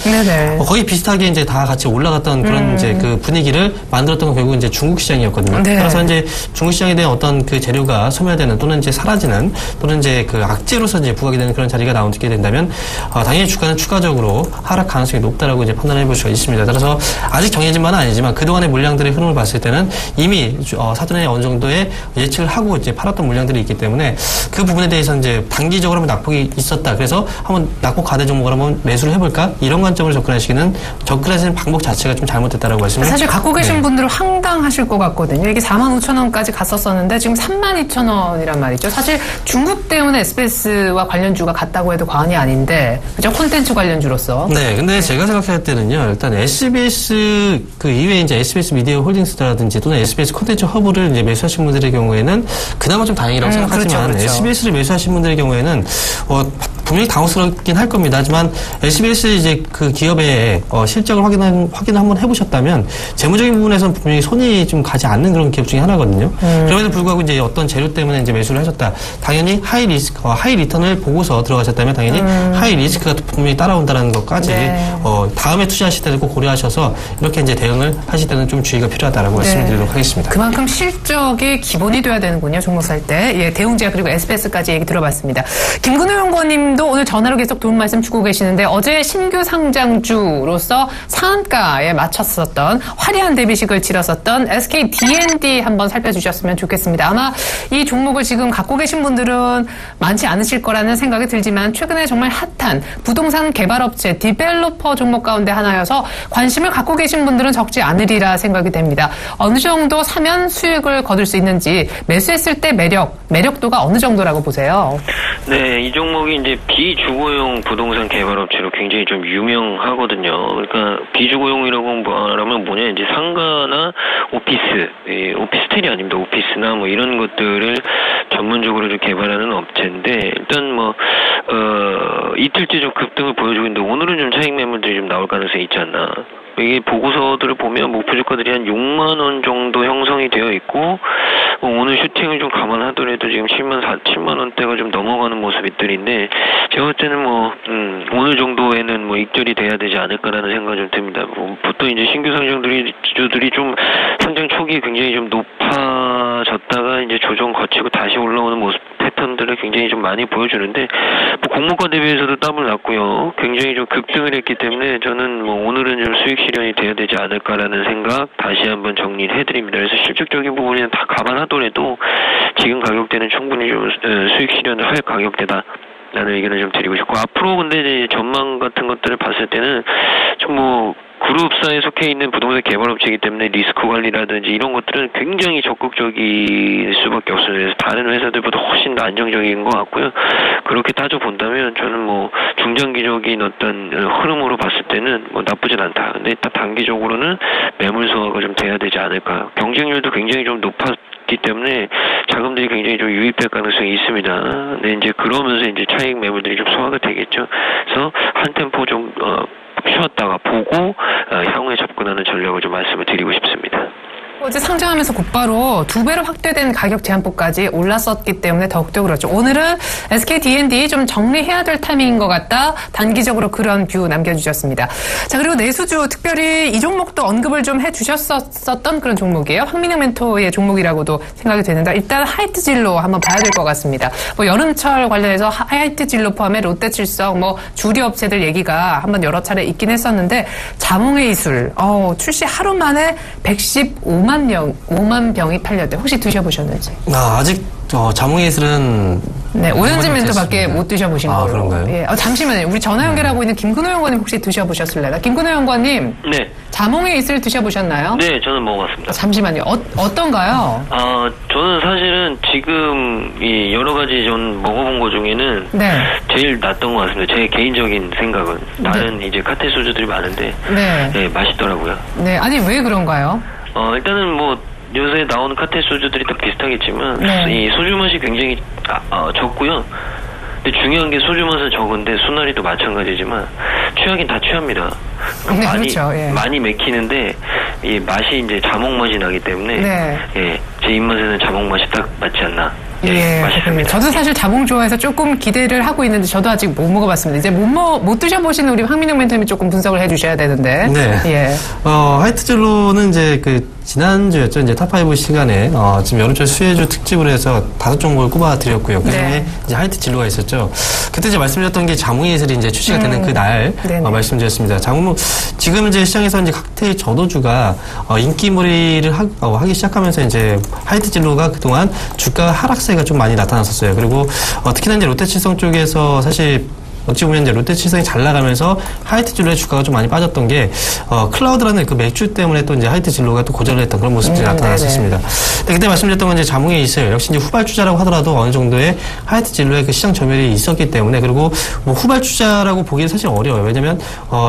거의 비슷하게 이제 다 같이 올라갔던 그런 이제 그 분위기를 만들었던 건 결국 이제 중국 시장이었거든요. 네. 그래서 이제 중국 시장에 대한 어떤 그 재료가 소멸되는 또는 이제 사라지는 또는 이제 그 악재로서 이제 부각이 되는 그런 자리가 나오게 된다면 당연히 주가는 추가적으로 하락 가능성이 높다라고 이제 판단해 볼 수가 있습니다. 따라서 아직 정해진 바는 아니지만 그동안의 물량들의 흐름을 봤을 때는 이미 사전에 어느 정도의 예측을 하고 이제 팔았던 물량들이 있기 때문에 그 부분에 대해서 이제 단기적으로 한번 낙폭이 있었다. 그래서 한번 낙폭 가대 종목을 한번 매수를 해볼까? 이런 관점으로 접근하시는 방법 자체가 좀 잘못됐다라고 말씀을 사실 갖고 계신 분들은 황당하실 것 같거든요. 이게 45,000원까지 갔었었는데 지금 32,000원이란 말이죠. 사실 중국 때문에 SBS와 관련주가 갔다고 해도 과언이 아닌데 그죠? 콘텐츠 관련주로서. 네, 근데 제가 생각할 때는요. 일단 SBS 그 이외에 이제 SBS 미디어 홀딩스라든지 또는 SBS 콘텐츠 허브를 이제 매수하신 분들의 경우에는 그나마 좀 다행이라고 생각하지만 그렇죠. SBS를 매수하신 분들의 경우에는 분명히 당혹스럽긴 할 겁니다. 하지만 SBS 이제 그 기업의 실적을 확인을 한번 해보셨다면 재무적인 부분에서는 분명히 손이 좀 가지 않는 그런 기업 중에 하나거든요. 그럼에도 불구하고 이제 어떤 재료 때문에 이제 매수를 하셨다. 당연히 하이 리턴을 보고서 들어가셨다면 당연히 하이 리스크가 분명히 따라온다는 것까지 다음에 투자하실 때도 꼭 고려하셔서 이렇게 이제 대응을 하실 때는 좀 주의가 필요하다라고 말씀드리도록 하겠습니다. 그만큼 실적이 기본이 돼야 되는군요. 종목 살 때. 예, 대웅제약 그리고 SBS까지 얘기 들어봤습니다. 김근호 연구원님도 오늘 전화로 계속 도움 말씀 주고 계시는데 어제 신규 상장주로서 상한가에 맞췄었던 화려한 데뷔식을 치렀었던 SK D&D 한번 살펴주셨으면 좋겠습니다. 아마 이 종목을 지금 갖고 계신 분들은 많지 않으실 거라는 생각이 들지만 최근에 정말 핫한 부동산 개발업체 디벨로퍼 종목 가운데 하나여서 관심을 갖고 계신 분들은 적지 않으리라 생각이 됩니다. 어느 정도 사면 수익을 거둘 수 있는지 매수했을 때 매력도가 어느 정도라고 보세요? 네, 이 종목이 이제 비주거용 부동산 개발업체로 굉장히 좀 유명하거든요. 그러니까 비주거용이라고 말하면 뭐냐, 이제 상가나 오피스텔이 아닙니다. 오피스나 뭐 이런 것들을 전문적으로 좀 개발하는 업체인데 일단 이틀째 좀 급등을 보여주고 있는데 오늘은 좀 차익 매물들이 좀 나올 가능성이 있지 않나. 이게 보고서들을 보면 목표 주가들이 한 6만 원 정도 형성이 되어 있고 오늘 슈팅을 좀 감안하더라도 지금 7만 원대가 좀 넘어가는 모습들인데 제가 볼 때는 오늘 정도에는 익절이 돼야 되지 않을까라는 생각이 좀 듭니다. 보통 이제 신규 상장주들이 좀 상장 초기에 굉장히 좀 높아졌다가 이제 조정 거치고 다시 올라오는 모습 패턴들을 굉장히 좀 많이 보여주는데 공모가 대비해서도 땀을 났고요. 굉장히 좀 급등을 했기 때문에 저는 오늘은 좀 수익 실현이 돼야 되지 않을까라는 생각 다시 한번 정리를 해드립니다. 그래서 실질적인 부분은 다 감안하더라도 지금 가격대는 충분히 좀 수익 실현을 할 가격대다. 라는 의견을 좀 드리고 싶고 앞으로 근데 이제 전망 같은 것들을 봤을 때는 좀 그룹사에 속해 있는 부동산 개발업체이기 때문에 리스크 관리라든지 이런 것들은 굉장히 적극적일 수밖에 없어요. 그래서 다른 회사들보다 훨씬 더 안정적인 것 같고요. 그렇게 따져본다면 저는 중장기적인 어떤 흐름으로 봤을 때는 나쁘진 않다. 근데 일단 단기적으로는 매물 소화가 좀 돼야 되지 않을까. 경쟁률도 굉장히 좀 높았기 때문에 자금들이 굉장히 좀 유입될 가능성이 있습니다. 근데 이제 그러면서 이제 차익 매물들이 좀 소화가 되겠죠. 그래서 한 템포 좀 쉬었다가 보고 향후에 접근하는 전략을 좀 말씀을 드리고 싶습니다. 어제 상장하면서 곧바로 2배로 확대된 가격 제한폭까지 올랐었기 때문에 더욱더 그렇죠. 오늘은 SK D&D 좀 정리해야 될 타이밍인 것 같다. 단기적으로 그런 뷰 남겨주셨습니다. 자, 그리고 내수주 특별히 이 종목도 언급을 좀 해주셨었던 그런 종목이에요. 황민영 멘토의 종목이라고도 생각이 되는데 일단 하이트진로 한번 봐야 될 것 같습니다. 여름철 관련해서 하이트진로 포함해 롯데칠성 주류 업체들 얘기가 한번 여러 차례 있긴 했었는데 자몽의 이술 출시 하루 만에 115만 병이 팔렸대. 혹시 드셔보셨는지? 아직 자몽의 이슬은 네, 오현진 멘토밖에 못 드셔보신 거예요. 그런가요? 예. 잠시만요. 우리 전화 연결하고 있는 김근호 연구원님 혹시 드셔보셨을래나? 김근호 연구원님. 네. 자몽의 이슬 드셔보셨나요? 네, 저는 먹어봤습니다. 잠시만요. 어떤가요? 저는 사실은 지금 이 여러 가지 전 먹어본 것 중에는 네. 제일 낫던 것 같습니다. 제 개인적인 생각은. 다른 이제 카테 소주들이 많은데 네, 맛있더라고요. 네, 아니 왜 그런가요? 일단은 요새 나오는 카테 소주들이 다 비슷하겠지만 네. 이 소주 맛이 굉장히 적고요. 근데 중요한 게 소주 맛은 적은데 순하리도 마찬가지지만 취하긴 다 취합니다. 네, 많이, 그렇죠. 예. 많이 맥히는데 이 맛이 이제 자몽 맛이 나기 때문에 네. 예, 제 입맛에는 자몽 맛이 딱 맞지 않나. 예, 맛있습니다. 저도 사실 자몽 좋아해서 조금 기대를 하고 있는데 저도 아직 못 먹어봤습니다. 이제 못 드셔보시는 우리 황민영 멘토님이 조금 분석을 해주셔야 되는데. 네. 예. 하이트진로는 이제 지난주였죠. 이제 탑5 시간에, 지금 여름철 수혜주 특집으로 해서 5종목을 꼽아드렸고요. 그 중에 네. 이제 하이트진로가 있었죠. 그때 이제 말씀드렸던 게 자몽의 예슬이 이제 출시가 되는 그날, 말씀드렸습니다. 지금 이제 시장에서 이제 칵테일 저도주가, 인기몰이를 하기 시작하면서 이제 하이트진로가 그동안 주가 하락세가 좀 많이 나타났었어요. 그리고, 특히나 이제 롯데칠성 쪽에서 사실 어찌 보면 이제 롯데칠성이 잘 나가면서 하이트진로의 주가가 좀 많이 빠졌던 게 클라우드라는 그 맥주 때문에 또 이제 하이트진로가 또 고전을 했던 그런 모습들이 나타났었습니다. 근데 그때 말씀드렸던 건 이제 자몽의 이슬 역시 이제 후발주자라고 하더라도 어느 정도의 하이트진로의 그 시장 점유율이 있었기 때문에 그리고 후발주자라고 보기는 사실 어려워요. 왜냐면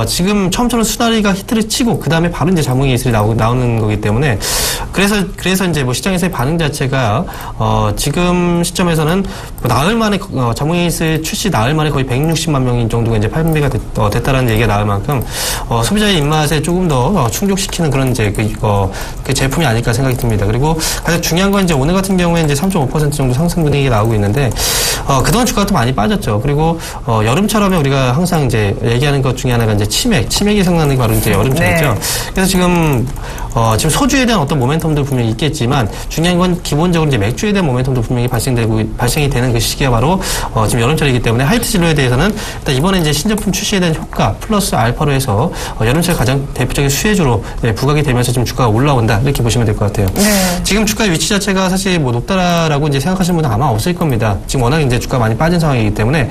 지금 처음처럼 수다리가 히트를 치고 그 다음에 바로 이제 자몽의 이슬이 나오는 거기 때문에 그래서 이제 시장에서의 반응 자체가 지금 시점에서는 나흘 만에 자몽의 이슬 출시 나흘 만에 거의 160만 명인 정도가 이제 판매가 됐다라는 얘기가 나올 만큼 소비자의 입맛에 조금 더 충족시키는 그런 이제 그 제품이 아닐까 생각이 듭니다. 그리고 가장 중요한 건 이제 오늘 같은 경우에 이제 3.5% 정도 상승 분위기가 나오고 있는데 그동안 주가가 또 많이 빠졌죠. 그리고 여름철하면 우리가 항상 이제 얘기하는 것 중에 하나가 이제 치맥이 생각나는 게 바로 이제 여름철이죠. 그래서 지금 소주에 대한 어떤 모멘텀도 분명히 있겠지만 중요한 건 기본적으로 이제 맥주에 대한 모멘텀도 분명히 발생이 되는 그 시기가 바로 지금 여름철이기 때문에 하이트진로에 대해서는 일단 이번에 이제 신제품 출시에 대한 효과 플러스 알파로 해서 여름철 가장 대표적인 수혜주로 부각이 되면서 지금 주가가 올라온다 이렇게 보시면 될 것 같아요. 네. 지금 주가의 위치 자체가 사실 높다라고 이제 생각하시는 분은 아마 없을 겁니다. 지금 워낙 이제 주가가 많이 빠진 상황이기 때문에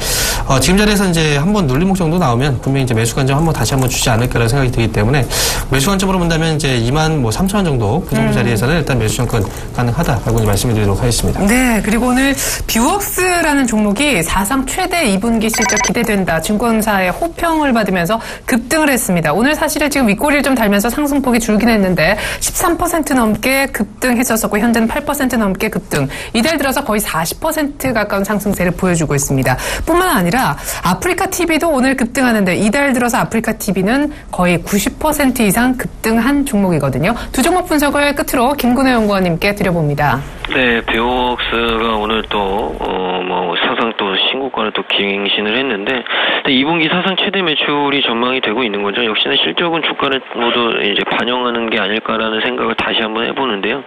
지금 자리에서 이제 한번 눌림목 정도 나오면 분명히 이제 매수 관점 다시 한번 주지 않을까라는 생각이 들기 때문에 매수 관점으로 본다면 이제 23,000원 정도 그 정도 자리에서는 일단 매수 접근 가능하다라고 이제 말씀드리도록 하겠습니다. 네, 그리고 오늘 뷰웍스라는 종목이 사상 최대 2분기 실적 기대된다. 증권사의 호평을 받으면서 급등을 했습니다. 오늘 사실은 지금 윗꼬리를 좀 달면서 상승폭이 줄긴 했는데 13% 넘게 급등했었고 현재는 8% 넘게 급등. 이달 들어서 거의 40% 가까운 상승세를 보여주고 있습니다. 뿐만 아니라 아프리카 TV도 오늘 급등하는데 이달 들어서 아프리카 TV는 거의 90% 이상 급등한 종목이거든요. 두 종목 분석을 끝으로 김근호 연구원님께 드려봅니다. 네, 베어웍스가 오늘 또 사상 또 신고가를 또 갱신을 했는데 2분기 사상 최대 매출이 전망이 되고 있는 거죠. 역시나 실적은 주가를 모두 이제 반영하는 게 아닐까라는 생각을 다시 한번 해보는데요.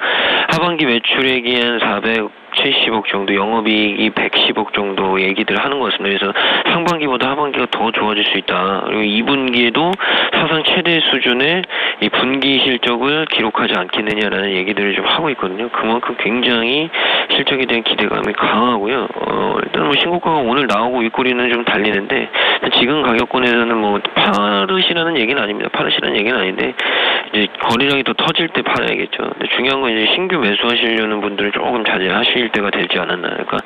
하반기 매출액이 한 470억 정도, 영업이익이 110억 정도 얘기들 하는 것 같습니다. 그래서 상반기보다 하반기가 더 좋아질 수 있다. 그리고 2분기에도 사상 최대 수준의 이 분기 실적을 기록하지 않겠느냐라는 얘기들을 좀 하고 있거든요. 그만큼 굉장히 실적에 대한 기대감이 강하고요. 일단 뭐 신고가가 오늘 나오고 윗꼬리는 좀 달리는데 지금 가격권에서는 뭐 파르시라는 얘기는 아닙니다. 파르시라는 얘기는 아닌데 이제 거래량이 더 터질 때 팔아야겠죠. 근데 중요한 건 이제 신규 매수하시려는 분들은 조금 자제하실 때가 되지 않았나. 그러니까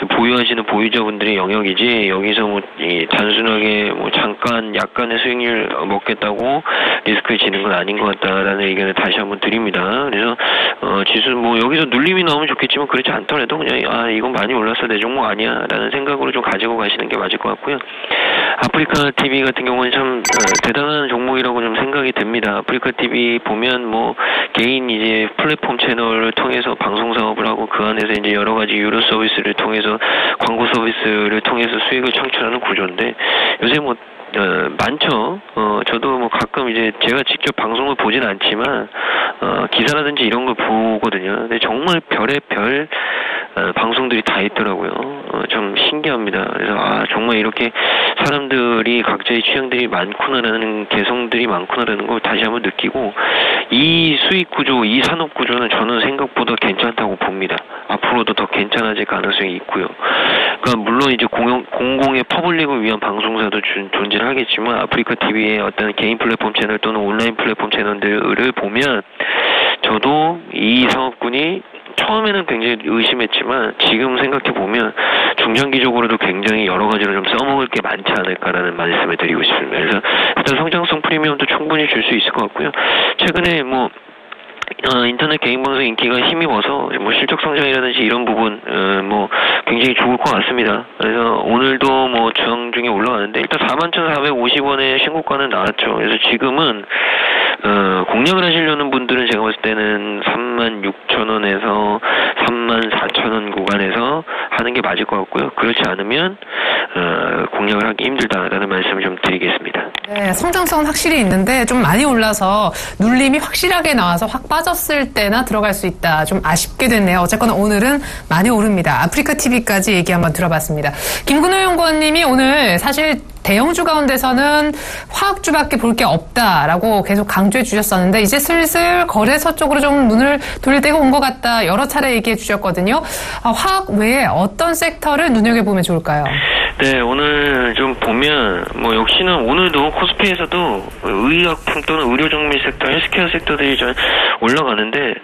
보유하시는 보유자분들의 영역이지 여기서 뭐 단순하게 뭐 잠깐 약간의 수익률 먹겠다고 리스크를 지는 건 아닌 것 같다라는 의견을 다시 한번 드립니다. 그래서 지수 뭐 여기서 눌림이 나오면 좋겠지만 그렇지 않더라도 그냥 이건 많이 올랐어 내 종목 아니야라는 생각으로 좀 가지고 가시는 게 맞을 것 같고요. 아프리카 TV 같은 경우는 참 대단한 종목이라고 좀 생각이 됩니다. 아프리카 TV 보면 뭐 개인 이제 플랫폼 채널을 통해서 방송 사업을 하고 그 안에서 이제 여러 가지 유료 서비스를 통해서 광고 서비스를 통해서 수익을 창출하는 구조인데 요새 뭐 많죠. 저도 뭐 가끔 이제 제가 직접 방송을 보진 않지만 기사라든지 이런 걸 보거든요. 근데 정말 별의 별 방송들이 다 있더라고요. 좀 신기합니다. 그래서 정말 이렇게 사람들이 각자의 취향들이 많구나라는 개성들이 많구나라는 걸 다시 한번 느끼고 이 수익 구조, 이 산업 구조는 저는 생각보다 괜찮다고 봅니다. 앞으로도 더 괜찮아질 가능성이 있고요. 그러니까 물론 이제 공공의 퍼블릭을 위한 방송사도 존재를 하겠지만 아프리카 TV의 어떤 개인 플랫폼 채널 또는 온라인 플랫폼 채널들을 보면 저도 이 사업군이 처음에는 굉장히 의심했지만 지금 생각해보면 중장기적으로도 굉장히 여러 가지로 좀 써먹을 게 많지 않을까라는 말씀을 드리고 싶습니다. 그래서 일단 성장성 프리미엄도 충분히 줄 수 있을 것 같고요. 최근에 뭐 인터넷 개인 방송 인기가 힘입어서 뭐 실적 성장이라든지 이런 부분 뭐 굉장히 좋을 것 같습니다. 그래서 오늘도 뭐 주황 중에 올라가는데 일단 41,450원의 신고가는 나왔죠. 그래서 지금은 공략을 하시려는 분들은 제가 봤을 때는 36,000원에서 34,000원 구간에서 하는 게 맞을 것 같고요. 그렇지 않으면 공략을 하기 힘들다라는 말씀을 좀 드리겠습니다. 네, 성장성은 확실히 있는데 좀 많이 올라서 눌림이 확실하게 나와서 확 빠졌을 때나 들어갈 수 있다. 좀 아쉽게 됐네요. 어쨌거나 오늘은 많이 오릅니다. 아프리카 TV까지 얘기 한번 들어봤습니다. 김근호 연구원님이 오늘 사실 대형주 가운데서는 화학주밖에 볼 게 없다라고 계속 강조해 주셨었는데 이제 슬슬 거래소 쪽으로 좀 눈을 돌릴 때가 온 것 같다. 여러 차례 얘기해 주셨거든요. 화학 외에 어떤 섹터를 눈여겨보면 좋을까요? 네, 오늘 좀 보면 뭐 역시나 오늘도 코스피에서도 의약품 또는 의료정밀 섹터, 헬스케어 섹터들이 좀 올라가는데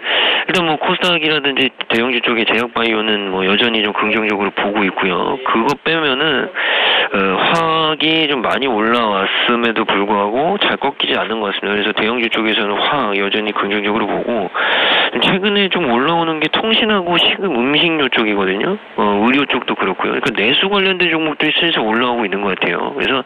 일단 뭐 코스닥이라든지 대형주 쪽의 제약바이오는 뭐 여전히 좀 긍정적으로 보고 있고요. 그거 빼면은 화학이 좀 많이 올라왔음에도 불구하고 잘 꺾이지 않는 것 같습니다. 그래서 대형주 쪽에서는 화학 여전히 긍정적으로 보고 최근에 좀 올라오는 게 통신하고 식품 음식료 쪽이거든요. 의료 쪽도 그렇고요. 그러니까 내수 관련된 종목들이 슬슬 올라오고 있는 것 같아요. 그래서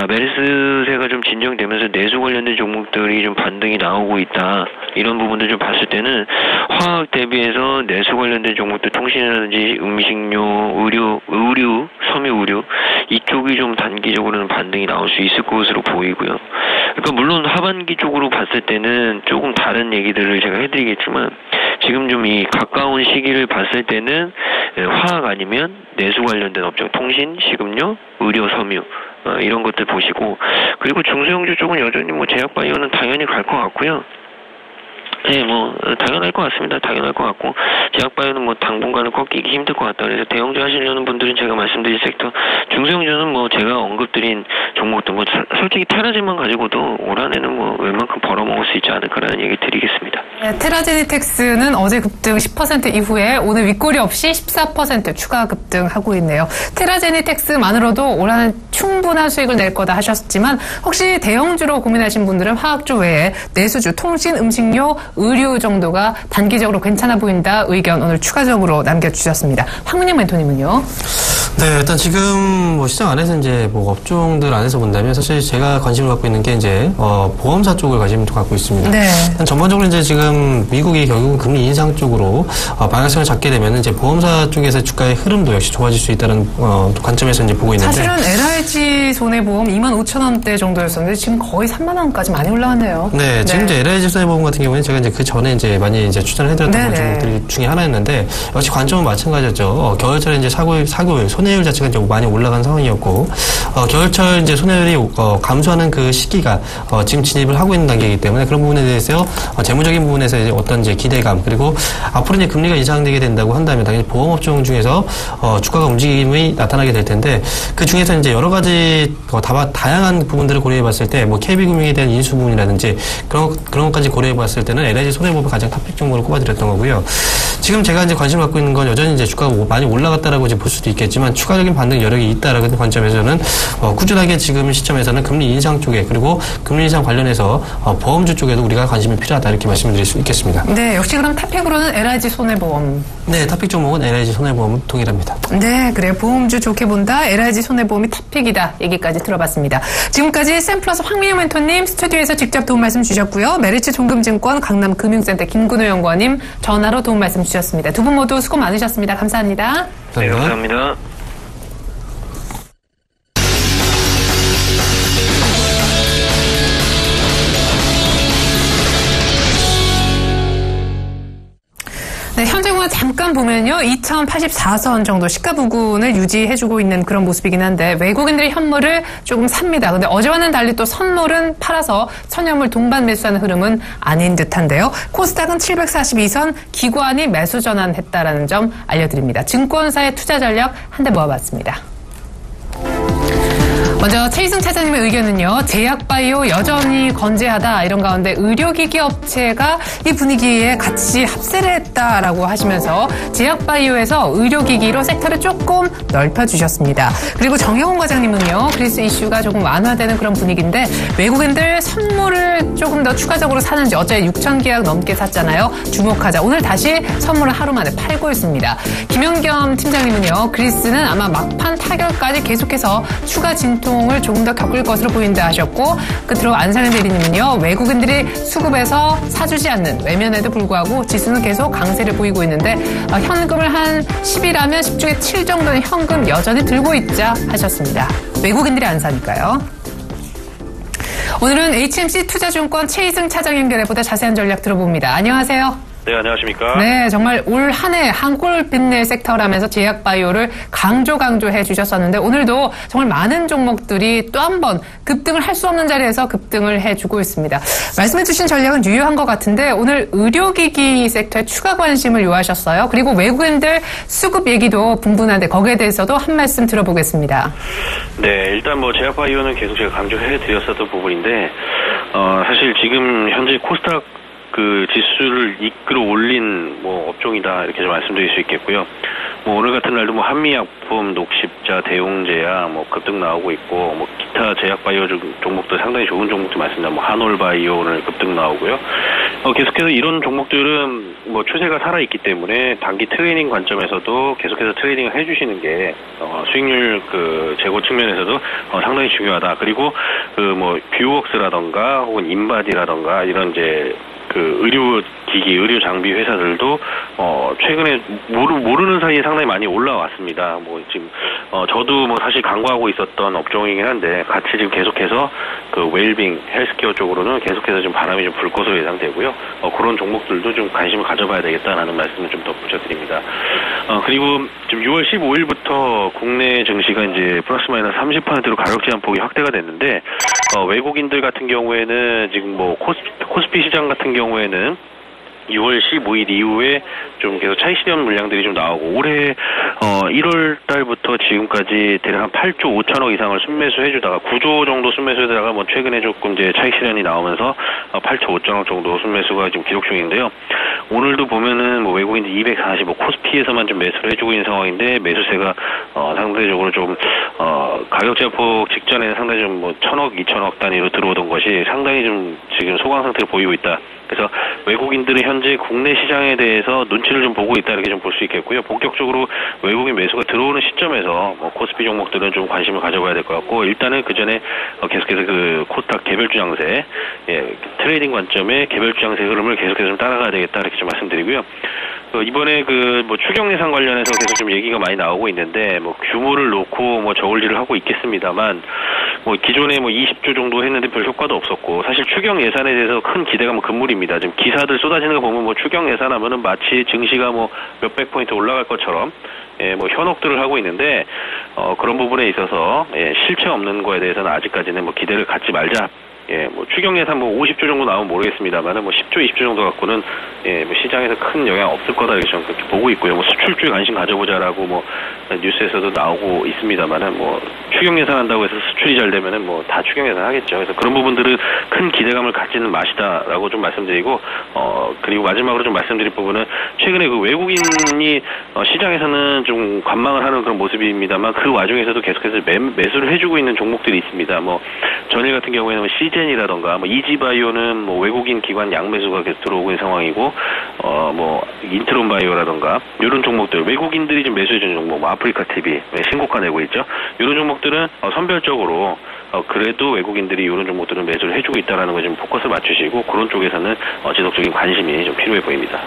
메르스세가 좀 진정되면서 내수 관련된 종목들이 좀 반등이 나오고 있다. 이런 부분들 좀 봤을 때는 화학 대비해서 내수 관련된 종목들 통신이라든지 음식료, 의류, 섬유 의료 이쪽이 좀 단기적으로는 반등이 나올 수 있을 것으로 보이고요. 그러니까 물론 하반기 쪽으로 봤을 때는 조금 다른 얘기들을 제가 해드리겠지만 지금 좀 이 가까운 시기를 봤을 때는 화학 아니면 내수 관련된 업종, 통신, 식음료, 의료, 섬유 이런 것들 보시고 그리고 중소형주 쪽은 여전히 뭐 제약바이오는 당연히 갈 것 같고요. 네, 뭐 당연할 것 같습니다. 당연할 것 같고 제약바이오는 뭐 당분간은 꺾이기 힘들 것 같다. 그래서 대형주 하시려는 분들은 제가 말씀드린 섹터, 중소형주는 뭐 제가 언급드린 종목도 뭐 솔직히 테라젠만 가지고도 올 한해는 뭐 웬만큼 벌어먹을 수 있지 않을까라는 얘기 드리겠습니다. 네, 테라제니텍스는 어제 급등 10% 이후에 오늘 윗꼬리 없이 14% 추가 급등하고 있네요. 테라제니텍스만으로도 올 한해 충분한 수익을 낼 거다 하셨지만 혹시 대형주로 고민하신 분들은 화학주 외에 내수주, 통신, 음식료, 의류 정도가 단기적으로 괜찮아 보인다 의견 오늘 추가적으로 남겨주셨습니다. 황민영 멘토님은요? 네, 일단 지금 뭐 시장 안에서 이제 뭐 업종들 안에서 본다면 사실 제가 관심을 갖고 있는 게 이제 보험사 쪽을 관심을 갖고 있습니다. 네. 전반적으로 이제 지금 미국이 결국은 금리 인상 쪽으로 방향성을 잡게 되면 이제 보험사 쪽에서 주가의 흐름도 역시 좋아질 수 있다는 관점에서 이제 보고 있는데 사실은 LIG 손해보험 25,000원대 정도였었는데 지금 거의 3만 원까지 많이 올라왔네요. 네, 지금 이제 LIG 손해보험 같은 경우는 제가 이제 그 전에 이제 많이 이제 추천을 해드렸던 종목들 중에 하나였는데 역시 관점은 마찬가지였죠. 겨울철에 이제 사고율 손해율 자체가 이제 많이 올라간 상황이었고 겨울철 이제 손해율이 감소하는 그 시기가 지금 진입을 하고 있는 단계이기 때문에 그런 부분에 대해서 재무적인 부분에서 이제 어떤 이제 기대감 그리고 앞으로 이제 금리가 인상되게 된다고 한다면 당연히 보험업종 중에서 주가가 움직임이 나타나게 될 텐데 그 중에서 이제 여러 가지 다양한 부분들을 고려해봤을 때 뭐 KB금융에 대한 인수 부분이라든지 그런 것까지 고려해봤을 때는 LIG 손해보험을 가장 탑픽 종목으로 꼽아드렸던 거고요. 지금 제가 이제 관심을 갖고 있는 건 여전히 이제 주가가 많이 올라갔다라고 이제 볼 수도 있겠지만 추가적인 반등 여력이 있다라는 관점에서는 꾸준하게 지금 시점에서는 금리 인상 쪽에 그리고 금리 인상 관련해서 보험주 쪽에도 우리가 관심이 필요하다 이렇게 말씀을 드릴 수 있겠습니다. 네, 역시 그럼 탑픽으로는 LIG 손해보험. 네, 탑픽 종목은 LIG 손해보험 동일합니다. 네, 그래요. 보험주 좋게 본다. LIG 손해보험이 탑픽이다. 얘기까지 들어봤습니다. 지금까지 샘플러스 황민영 멘토님 스튜디오에서 직접 도움 말씀 주셨고요. 메리츠 종금증권 강남금융센터 김근호 연구원님 전화로 도움 말씀 주셨습니다. 두 분 모두 수고 많으셨습니다. 감사합니다. 네, 감사합니다. 네, 현재공화 잠깐 보면요. 2084선 정도 시가 부근을 유지해주고 있는 그런 모습이긴 한데 외국인들이 현물을 조금 삽니다. 근데 어제와는 달리 또 선물은 팔아서 선현물 동반 매수하는 흐름은 아닌 듯한데요. 코스닥은 742선 기관이 매수 전환했다라는 점 알려드립니다. 증권사의 투자 전략 한 대 모아봤습니다. 먼저 최희승 차장님의 의견은요. 제약바이오 여전히 건재하다 이런 가운데 의료기기 업체가 이 분위기에 같이 합세를 했다라고 하시면서 제약바이오에서 의료기기로 섹터를 조금 넓혀주셨습니다. 그리고 정영훈 과장님은요. 그리스 이슈가 조금 완화되는 그런 분위기인데 외국인들 선물을 조금 더 추가적으로 사는지 어제 6,000계약 넘게 샀잖아요. 주목하자. 오늘 다시 선물을 하루 만에 팔고 있습니다. 김영겸 팀장님은요. 그리스는 아마 막판 타결까지 계속해서 추가 진통을 조금 더 겪을 것으로 보인다 하셨고 끝으로 안상현 대리님은요. 외국인들이 수급에서 사주지 않는 외면에도 불구하고 지수는 계속 강세를 보이고 있는데 현금을 한 10이라면 10중에 7 정도는 현금 여전히 들고 있자 하셨습니다. 외국인들이 안 사니까요. 오늘은 HMC 투자증권 최희승 차장 연결해보다 자세한 전략 들어봅니다. 안녕하세요. 네, 안녕하십니까. 네, 정말 올 한 해 한골 빛낼 섹터라면서 제약바이오를 강조해 주셨었는데 오늘도 정말 많은 종목들이 또 한 번 급등을 할 수 없는 자리에서 급등을 해주고 있습니다. 말씀해 주신 전략은 유효한 것 같은데 오늘 의료기기 섹터에 추가 관심을 요하셨어요. 그리고 외국인들 수급 얘기도 분분한데 거기에 대해서도 한 말씀 들어보겠습니다. 네, 일단 뭐 제약바이오는 계속 제가 강조해 드렸었던 부분인데 사실 지금 현재 코스닥 그 지수를 이끌어 올린 뭐 업종이다 이렇게 좀 말씀드릴 수 있겠고요. 뭐 오늘 같은 날도 뭐 한미약품, 녹십자, 대웅제약 뭐 급등 나오고 있고 뭐 기타 제약바이오 종목들 상당히 좋은 종목들 많습니다. 뭐 한올바이오 오늘 급등 나오고요. 계속해서 이런 종목들은 뭐 추세가 살아있기 때문에 단기 트레이딩 관점에서도 계속해서 트레이딩을 해주시는 게 수익률 그 제고 측면에서도 상당히 중요하다. 그리고 그 뭐 뷰웍스라던가 혹은 인바디라던가 이런 이제 그 의료기기, 의료장비 회사들도 최근에 모르는 사이에 상당히 많이 올라왔습니다. 뭐 지금 저도 뭐 사실 강구하고 있었던 업종이긴 한데 같이 지금 계속해서 그 웰빙, 헬스케어 쪽으로는 계속해서 좀 바람이 좀 불 것으로 예상되고요. 그런 종목들도 좀 관심을 가져봐야 되겠다라는 말씀을 좀 덧붙여드립니다. 그리고 지금 6월 15일부터 국내 증시가 이제 플러스 마이너스 30%로 가격 제한폭이 확대가 됐는데 외국인들 같은 경우에는 지금 뭐 코스피 시장 같은 경우에는 6월 15일 이후에 좀 계속 차익 실현 물량들이 좀 나오고 올해 1월 달부터 지금까지 대략 한 8조 5천억 이상을 순매수 해주다가 9조 정도 순매수에다가 뭐 최근에 조금 이제 차익 실현이 나오면서 8조 5천억 정도 순매수가 지금 기록 중인데요. 오늘도 보면은 뭐 외국인들 245 코스피에서만 좀 매수를 해주고 있는 상황인데 매수세가 상대적으로 좀 가격 제폭 직전에는 상당히 좀 뭐 1,000억, 2,000억 단위로 들어오던 것이 상당히 좀 지금 소강 상태를 보이고 있다. 그래서 외국인들은 현재 국내 시장에 대해서 눈치를 좀 보고 있다 이렇게 좀 볼 수 있겠고요. 본격적으로 외국인 매수가 들어오는 시점에서 뭐 코스피 종목들은 좀 관심을 가져봐야 될 것 같고 일단은 그 전에 계속해서 그 코스닥 개별주 장세, 트레이딩 관점의 개별주 장세 흐름을 계속해서 좀 따라가야 되겠다 이렇게 좀 말씀드리고요. 이번에 그 뭐 추경 예산 관련해서 계속 좀 얘기가 많이 나오고 있는데 뭐 규모를 놓고 뭐 저울질을 하고 있겠습니다만 뭐 기존에 뭐 20조 정도 했는데 별 효과도 없었고 사실 추경 예산에 대해서 큰 기대감은 금물입니다. 지금 기사들 쏟아지는 거 보면 뭐 추경 예산하면은 마치 증시가 뭐 몇백 포인트 올라갈 것처럼 뭐 현혹들을 하고 있는데 그런 부분에 있어서 실체 없는 거에 대해서는 아직까지는 뭐 기대를 갖지 말자. 뭐 추경 예산 뭐 50조 정도 나오면 모르겠습니다만은 뭐 10조, 20조 정도 갖고는 뭐 시장에서 큰 영향 없을 거다 이렇게 저는 그렇게 보고 있고요. 뭐 수출주에 관심 가져보자라고 뭐 뉴스에서도 나오고 있습니다만은 뭐 추경 예산 한다고 해서 수출이 잘 되면은 뭐 다 추경 예산 하겠죠. 그래서 그런 부분들은 큰 기대감을 갖지는 마시다라고 좀 말씀드리고 그리고 마지막으로 좀 말씀드릴 부분은 최근에 그 외국인이 시장에서는 좀 관망을 하는 그런 모습입니다만 그 와중에서도 계속해서 매수를 해주고 있는 종목들이 있습니다. 뭐 전일 같은 경우에는 시젠이라던가 뭐 이지바이오는 뭐 외국인 기관 양매수가 계속 들어오고 있는 상황이고 뭐 인트론바이오라던가 이런 종목들 외국인들이 좀 매수해주는 종목 뭐 아프리카 TV 신고가 내고 있죠. 이런 종목들은 선별적으로 그래도 외국인들이 이런 종목들은 매수를 해주고 있다라는 거 좀 포커스 맞추시고 그런 쪽에서는 지속적인 관심이 좀 필요해 보입니다.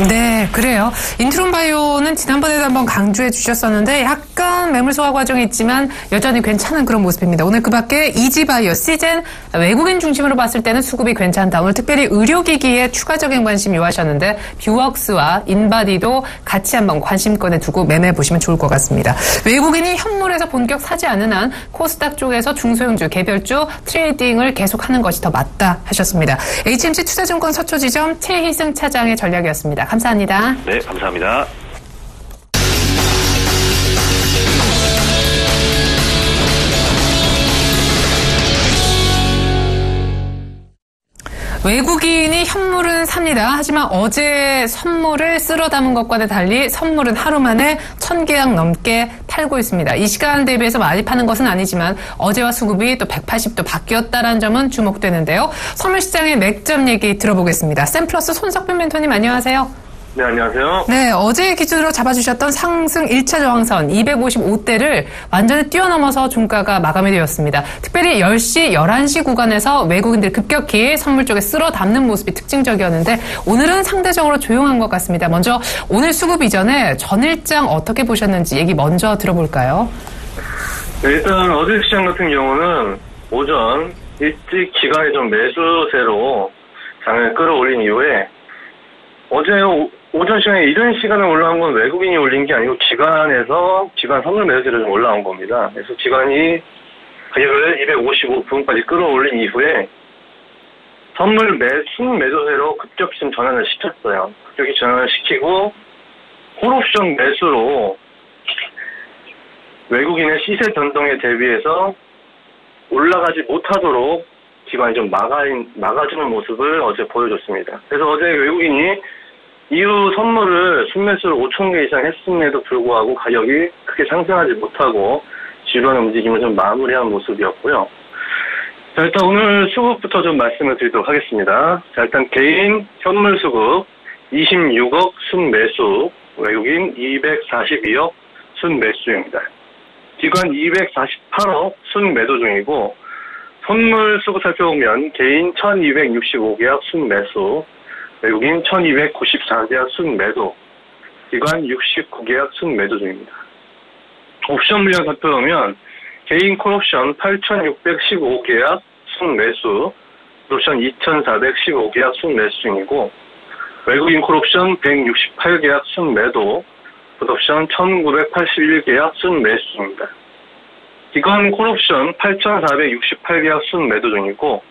네, 그래요. 인트론바이오는 지난번에도 한번 강조해 주셨었는데 약간 매물 소화 과정이 있지만 여전히 괜찮은 그런 모습입니다. 오늘 그 밖에 이지바이오, 시젠 외국인 중심으로 봤을 때는 수급이 괜찮다. 오늘 특별히 의료기기에 추가적인 관심 요하셨는데 뷰웍스와 인바디도 같이 한번 관심권에 두고 매매해 보시면 좋을 것 같습니다. 외국인이 현물에서 본격 사지 않은 한 코스닥 쪽에서 중소형주, 개별주 트레이딩을 계속하는 것이 더 맞다 하셨습니다. HMC 투자증권 서초지점 최희승 차장의 전략이었습니다. 감사합니다. 네, 감사합니다. 외국인이 현물은 삽니다. 하지만 어제 선물을 쓸어 담은 것과는 달리 선물은 하루 만에 1,000계약 넘게 팔고 있습니다. 이 시간 대비해서 많이 파는 것은 아니지만 어제와 수급이 또 180도 바뀌었다는 점은 주목되는데요. 선물 시장의 맥점 얘기 들어보겠습니다. 샘플러스 손석빈 멘토님 안녕하세요. 네, 안녕하세요. 네, 어제 기준으로 잡아주셨던 상승 1차 저항선 255대를 완전히 뛰어넘어서 종가가 마감이 되었습니다. 특별히 10시, 11시 구간에서 외국인들 급격히 선물 쪽에 쓸어 담는 모습이 특징적이었는데 오늘은 상대적으로 조용한 것 같습니다. 먼저 오늘 수급 이전에 전일장 어떻게 보셨는지 얘기 먼저 들어볼까요? 네, 일단 어제 시장 같은 경우는 오전 일찍 기관에 좀 매수세로 장을 끌어올린 이후에 어제 오전 시간에 이른 시간에 올라온 건 외국인이 올린 게 아니고 기관 선물 매수세로 좀 올라온 겁니다. 그래서 기관이 가격을 255부분까지 끌어올린 이후에 선물 매수세로 급격히 좀 전환을 시켰어요. 급격히 전환을 시키고 콜옵션 매수로 외국인의 시세 변동에 대비해서 올라가지 못하도록 기관이 좀 막아주는 모습을 어제 보여줬습니다. 그래서 어제 외국인이 이후 선물을 순매수를 5,000개 이상 했음에도 불구하고 가격이 크게 상승하지 못하고 지루한 움직임을 좀 마무리한 모습이었고요. 자, 일단 오늘 수급부터 좀 말씀을 드리도록 하겠습니다. 자, 일단 개인 현물 수급 26억 순매수, 외국인 242억 순매수입니다. 기관 248억 순매도 중이고 선물 수급 살펴보면 개인 1,265계약 순매수, 외국인 1,294계약 순매도, 기관 69계약 순매도 중입니다. 옵션 물량 살펴보면 개인 콜옵션 8,615계약 순매수, 옵션 2,415계약 순매수 중이고 외국인 콜옵션 168계약 순매도, 풋옵션 1,981계약 순매수 중입니다. 기관 콜옵션 8,468계약 순매도 중이고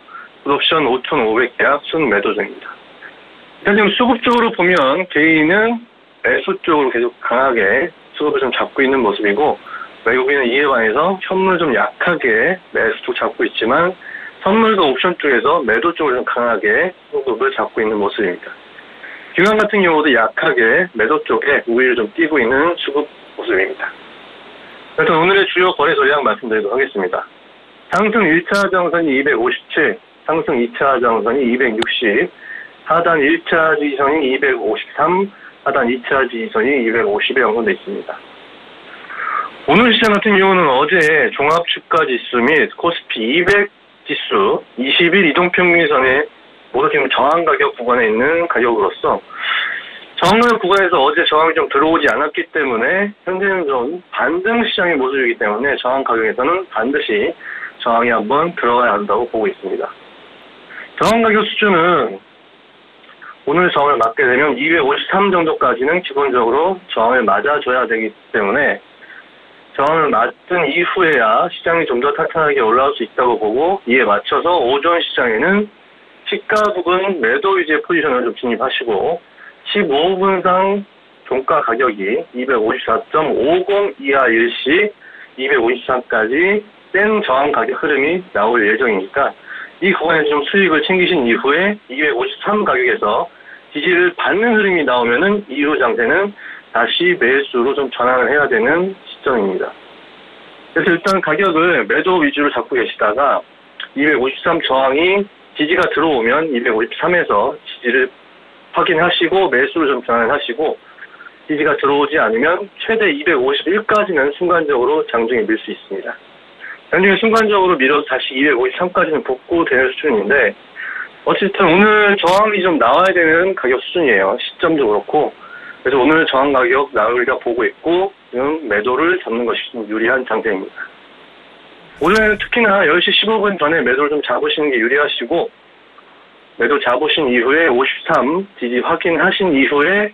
풋옵션 5,500계약 순매도 중입니다. 일단 지금 수급 쪽으로 보면 개인은 매수 쪽으로 계속 강하게 수급을 좀 잡고 있는 모습이고 외국인은 이에 반해서 현물 좀 약하게 매수 쪽 잡고 있지만 선물도 옵션 쪽에서 매도 쪽을 좀 강하게 수급을 잡고 있는 모습입니다. 기관 같은 경우도 약하게 매도 쪽에 우위를 좀 띄고 있는 수급 모습입니다. 그래서 오늘의 주요 거래 전략 말씀드리도록 하겠습니다. 상승 1차 정선이 257, 상승 2차 정선이 260, 하단 1차 지지선이 253, 하단 2차 지지선이 250에 형성되어 있습니다. 오늘 시장 같은 경우는 어제 종합주가지수 및 코스피 200 지수 20일 이동평균선에 모두 지금 저항 가격 구간에 있는 가격으로서 저항 가격 구간에서 어제 저항이 좀 들어오지 않았기 때문에 현재는 좀 반등 시장의 모습이기 때문에 저항 가격에서는 반드시 저항이 한번 들어가야 한다고 보고 있습니다. 저항 가격 수준은 오늘 저항을 맞게 되면 253 정도까지는 기본적으로 저항을 맞아줘야 되기 때문에 저항을 맞은 이후에야 시장이 좀 더 탄탄하게 올라올 수 있다고 보고 이에 맞춰서 오전 시장에는 시가 부근 매도 위주의 포지션을 좀 진입하시고 15분상 종가 가격이 254.50 이하 일시 253까지 센 저항 가격 흐름이 나올 예정이니까 이 구간에서 좀 수익을 챙기신 이후에 253 가격에서 지지를 받는 흐름이 나오면은 이후 장세는 다시 매수로 좀 전환을 해야 되는 시점입니다. 그래서 일단 가격을 매도 위주로 잡고 계시다가 253 저항이 지지가 들어오면 253에서 지지를 확인하시고 매수로 좀 전환하시고 지지가 들어오지 않으면 최대 251까지는 순간적으로 장중에 밀 수 있습니다. 장중에 순간적으로 밀어서 다시 253까지는 복구되는 수준인데 어쨌든 오늘 저항이 좀 나와야 되는 가격 수준이에요. 시점도 그렇고 그래서 오늘 저항 가격 나오리가 보고 있고 지금 매도를 잡는 것이 좀 유리한 장세입니다. 오늘 특히나 10시 15분 전에 매도를 좀 잡으시는 게 유리하시고 매도 잡으신 이후에 53 지지 확인하신 이후에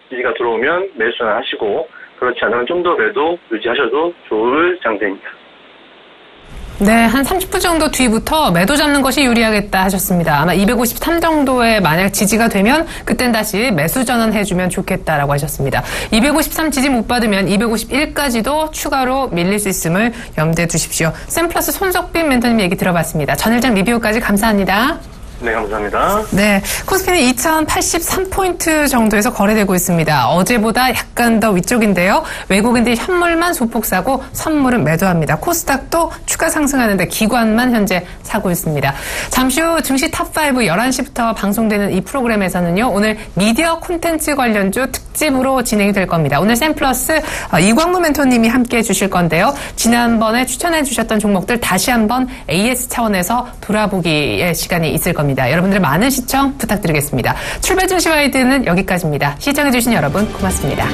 지지가 들어오면 매수 하시고 그렇지 않으면 좀 더 매도 유지하셔도 좋을 장세입니다. 네, 한 30분 정도 뒤부터 매도 잡는 것이 유리하겠다 하셨습니다. 아마 253 정도에 만약 지지가 되면 그땐 다시 매수 전환해주면 좋겠다라고 하셨습니다. 253 지지 못 받으면 251까지도 추가로 밀릴 수 있음을 염두에 두십시오. 샘플러스 손석빈 멘토님 얘기 들어봤습니다. 전일장 리뷰까지 감사합니다. 네, 감사합니다. 네, 코스피는 2083포인트 정도에서 거래되고 있습니다. 어제보다 약간 더 위쪽인데요. 외국인들이 현물만 소폭 사고 선물은 매도합니다. 코스닥도 추가 상승하는데 기관만 현재 사고 있습니다. 잠시 후 증시 탑5 11시부터 방송되는 이 프로그램에서는요. 오늘 미디어 콘텐츠 관련주 특집으로 진행이 될 겁니다. 오늘 샘플러스 이광무 멘토님이 함께해 주실 건데요. 지난번에 추천해 주셨던 종목들 다시 한번 AS 차원에서 돌아보기의 시간이 있을 겁니다. 여러분들의 많은 시청 부탁드리겠습니다. 출발 증시 와이드는 여기까지입니다. 시청해주신 여러분 고맙습니다.